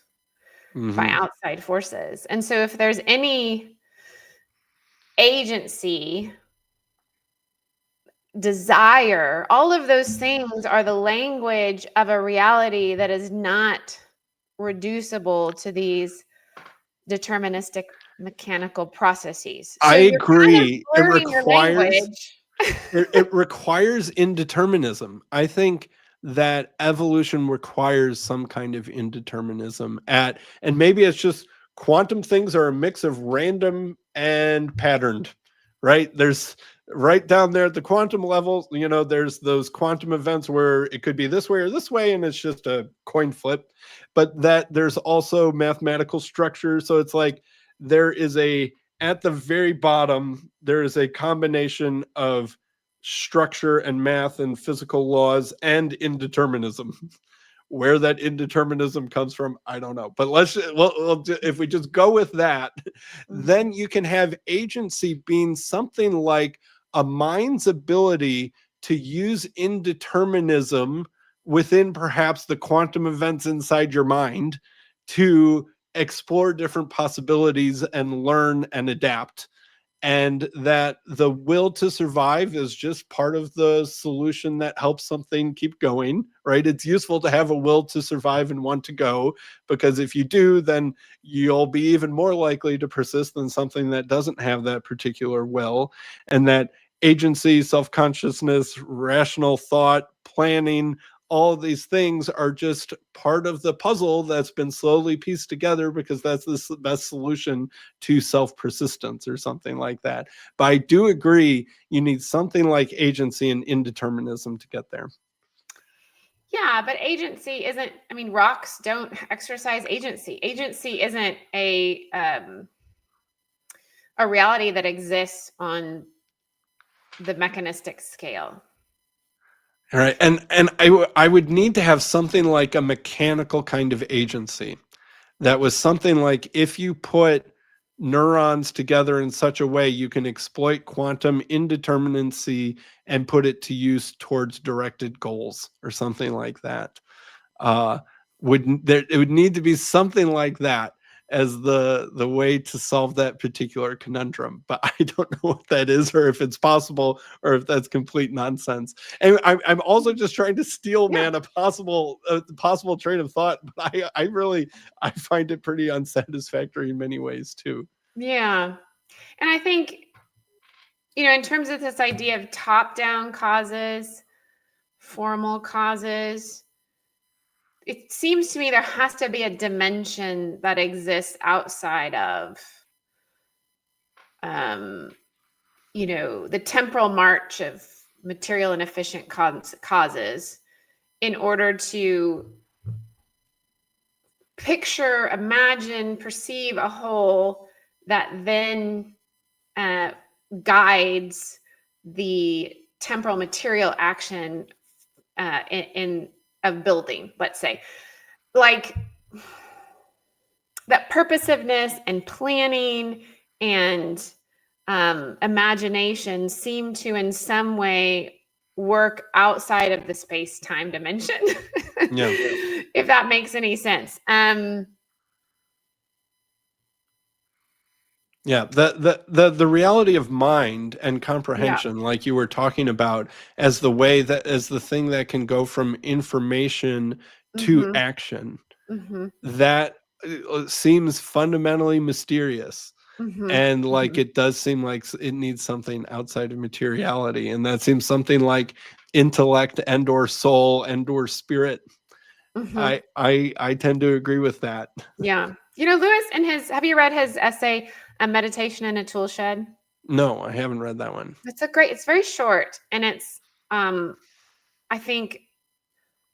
by Mm-hmm. outside forces. And so if there's any agency, desire, all of those things are the language of a reality that is not reducible to these deterministic mechanical processes. I So you're kind of agree. blurring your language. It requires indeterminism. I think that evolution requires some kind of indeterminism and maybe it's just quantum things are a mix of random and patterned, right? There's right down there at the quantum level, there's those quantum events where it could be this way or this way, and it's just a coin flip. But that there's also mathematical structure. So it's like there is at the very bottom, there is a combination of structure and math and physical laws and indeterminism. Where that indeterminism comes from, I don't know. But if we just go with that, then you can have agency being something like a mind's ability to use indeterminism within perhaps the quantum events inside your mind to explore different possibilities and learn and adapt, and that the will to survive is just part of the solution that helps something keep going, right? It's useful to have a will to survive and want to go, because if you do, then you'll be even more likely to persist than something that doesn't have that particular will. And that agency, self-consciousness, rational thought, planning, all of these things are just part of the puzzle that's been slowly pieced together, because that's the best solution to self-persistence or something like that. But I do agree you need something like agency and indeterminism to get there. Yeah, but agency isn't, I mean, rocks don't exercise agency. Agency isn't a reality that exists on the mechanistic scale. All right. And I would need to have something like a mechanical kind of agency that was something like, if you put neurons together in such a way, you can exploit quantum indeterminacy and put it to use towards directed goals or something like that. It would need to be something like that as the way to solve that particular conundrum. But I don't know what that is, or if it's possible, or if that's complete nonsense. And I'm also just trying to steel Yeah. man a possible train of thought. But I find it pretty unsatisfactory in many ways too. Yeah. And I think, in terms of this idea of top-down causes, formal causes, it seems to me there has to be a dimension that exists outside of, the temporal march of material and efficient causes in order to picture, imagine, perceive a whole that then guides the temporal material action in a building, let's say. Like that purposiveness and planning and imagination seem to in some way work outside of the space-time dimension. Yeah. If that makes any sense. Yeah, the reality of mind and Yeah. comprehension, like you were talking about, as the way that as the thing that can go from information to Mhm. action, Mhm. that seems fundamentally mysterious. Mhm. And like Mhm. it does seem like it needs something outside of materiality, and that seems something like intellect and or soul and or spirit. Mhm. I tend to agree with that. Yeah. You know, Lewis in have you read his essay, A Meditation in a Tool Shed? No, I haven't read that one. It's very short, and it's, I think,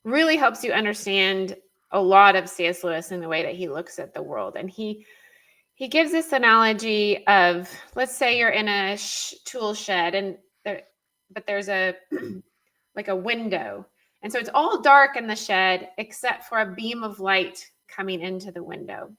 really helps you understand a lot of C.S. Lewis in the way that he looks at the world. And he gives this analogy of, let's say you're in a tool shed, and there's a like a window, and so it's all dark in the shed except for a beam of light coming into the window.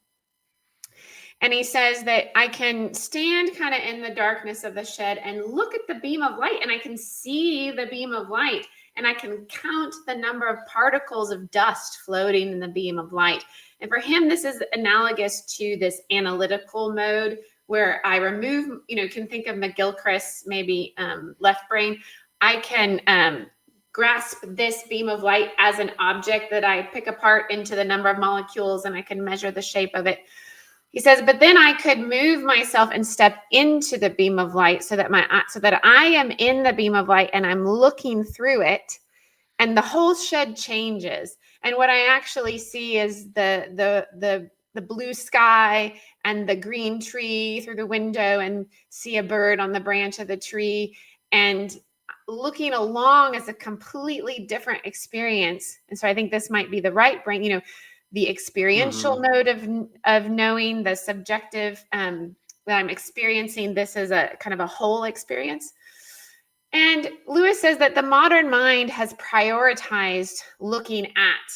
And he says that I can stand kind of in the darkness of the shed and look at the beam of light, and I can see the beam of light, and I can count the number of particles of dust floating in the beam of light. And for him, this is analogous to this analytical mode where I remove, can think of McGilchrist, maybe left brain. I can grasp this beam of light as an object that I pick apart into the number of molecules, and I can measure the shape of it. He says, but then I could move myself and step into the beam of light so that I am in the beam of light and I'm looking through it, and the whole shed changes. And what I actually see is the blue sky and the green tree through the window, and see a bird on the branch of the tree, and looking along is a completely different experience. And so I think this might be the right brain, the experiential mode of knowing, the subjective, that I'm experiencing this as a kind of a whole experience. And Lewis says that the modern mind has prioritized looking at,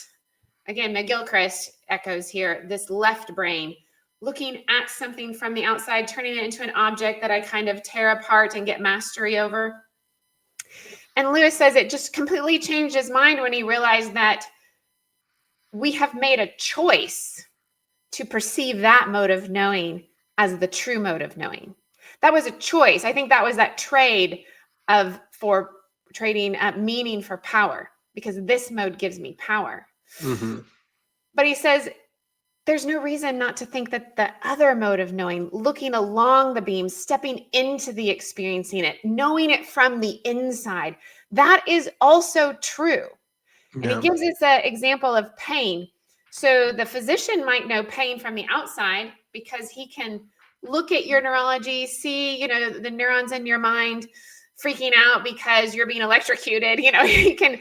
again, McGilchrist echoes here, this left brain, looking at something from the outside, turning it into an object that I kind of tear apart and get mastery over. And Lewis says it just completely changed his mind when he realized that we have made a choice to perceive that mode of knowing as the true mode of knowing. That was a choice. I think that was that trade for trading meaning for power, because this mode gives me power. Mm-hmm. But he says there's no reason not to think that the other mode of knowing, looking along the beam, stepping into the experiencing it, knowing it from the inside, that is also true. And he gives us an example of pain. So the physician might know pain from the outside because he can look at your neurology, see, the neurons in your mind freaking out because you're being electrocuted. He can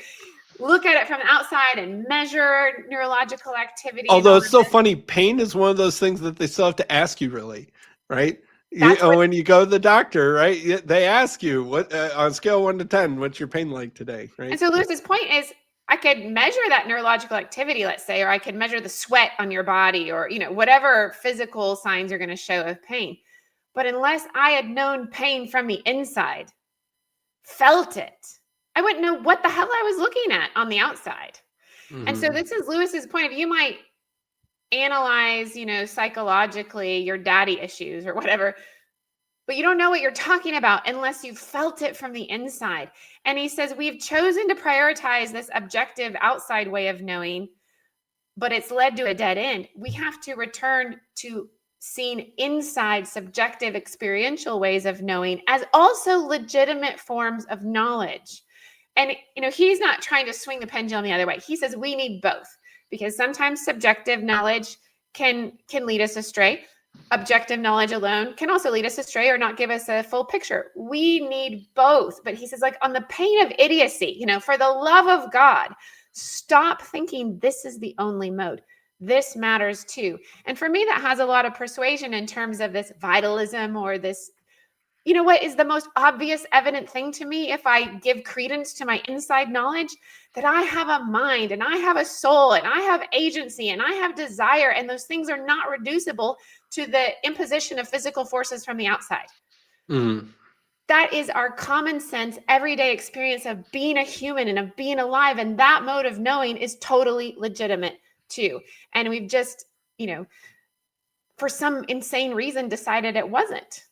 look at it from the outside and measure neurological activity. Although it's so funny, pain is one of those things that they still have to ask you, really, right? When you go to the doctor, right, they ask you what on a scale of 1 to 10, what's your pain like today, right? And so Lewis's point is, I could measure that neurological activity, let's say, or I could measure the sweat on your body, or whatever physical signs you're going to show of pain. But unless I had known pain from the inside, felt it, I wouldn't know what the hell I was looking at on the outside. Mm-hmm. And so this is Lewis's point of view. You might analyze, psychologically your daddy issues or whatever, but you don't know what you're talking about unless you felt it from the inside. And he says, we've chosen to prioritize this objective outside way of knowing, but it's led to a dead end. We have to return to seeing inside subjective experiential ways of knowing as also legitimate forms of knowledge. And, he's not trying to swing the pendulum the other way. He says we need both, because sometimes subjective knowledge can lead us astray. Objective knowledge alone can also lead us astray or not give us a full picture. We need both. But he says, like, on the pain of idiocy, for the love of God, stop thinking this is the only mode. this matters too. And for me, that has a lot of persuasion in terms of this vitalism or this, what is the most obvious evident thing to me if I give credence to my inside knowledge that I have a mind and I have a soul and I have agency and I have desire, and those things are not reducible to the imposition of physical forces from the outside. Mm. That is our common sense, everyday experience of being a human and of being alive. And that mode of knowing is totally legitimate too. And we've just, for some insane reason decided it wasn't.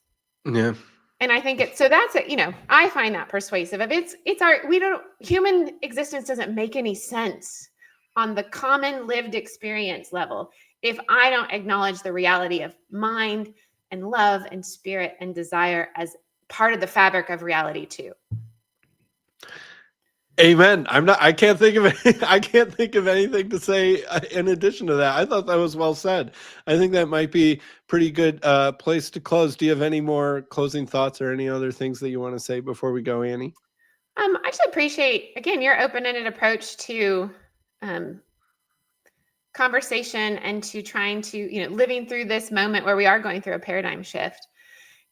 Yeah. And I think so that's it, I find that persuasive. If human existence doesn't make any sense on the common lived experience level if I don't acknowledge the reality of mind and love and spirit and desire as part of the fabric of reality too. Amen. I can't think of anything to say in addition to that. I thought that was well said. I think that might be pretty good place to close. Do you have any more closing thoughts or any other things that you want to say before we go, Annie? I just appreciate, again, your open-ended approach to conversation and to trying to, living through this moment where we are going through a paradigm shift.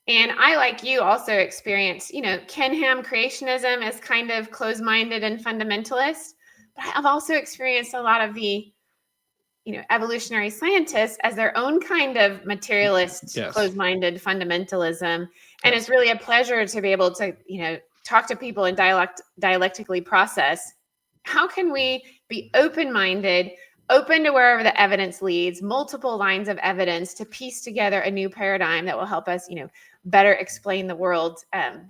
And I, like you, also experience, Kenham creationism as kind of closed-minded and fundamentalist. But I've also experienced a lot of the, evolutionary scientists as their own kind of materialist, Yes. closed-minded fundamentalism. And Yes. it's really a pleasure to be able to, talk to people and dialectically process. How can we be open-minded, open to wherever the evidence leads, multiple lines of evidence to piece together a new paradigm that will help us, better explain the world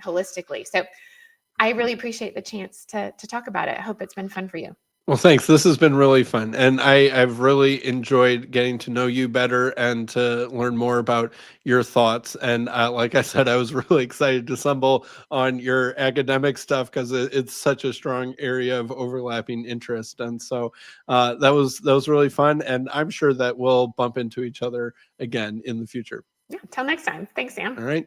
holistically. So I really appreciate the chance to talk about it. I hope it's been fun for you. Well, thanks. This has been really fun. And I've really enjoyed getting to know you better and to learn more about your thoughts. And like I said, I was really excited to stumble on your academic stuff because it's such a strong area of overlapping interest. And so that was really fun. And I'm sure that we'll bump into each other again in the future. Yeah, till next time. Thanks, Sam. All right.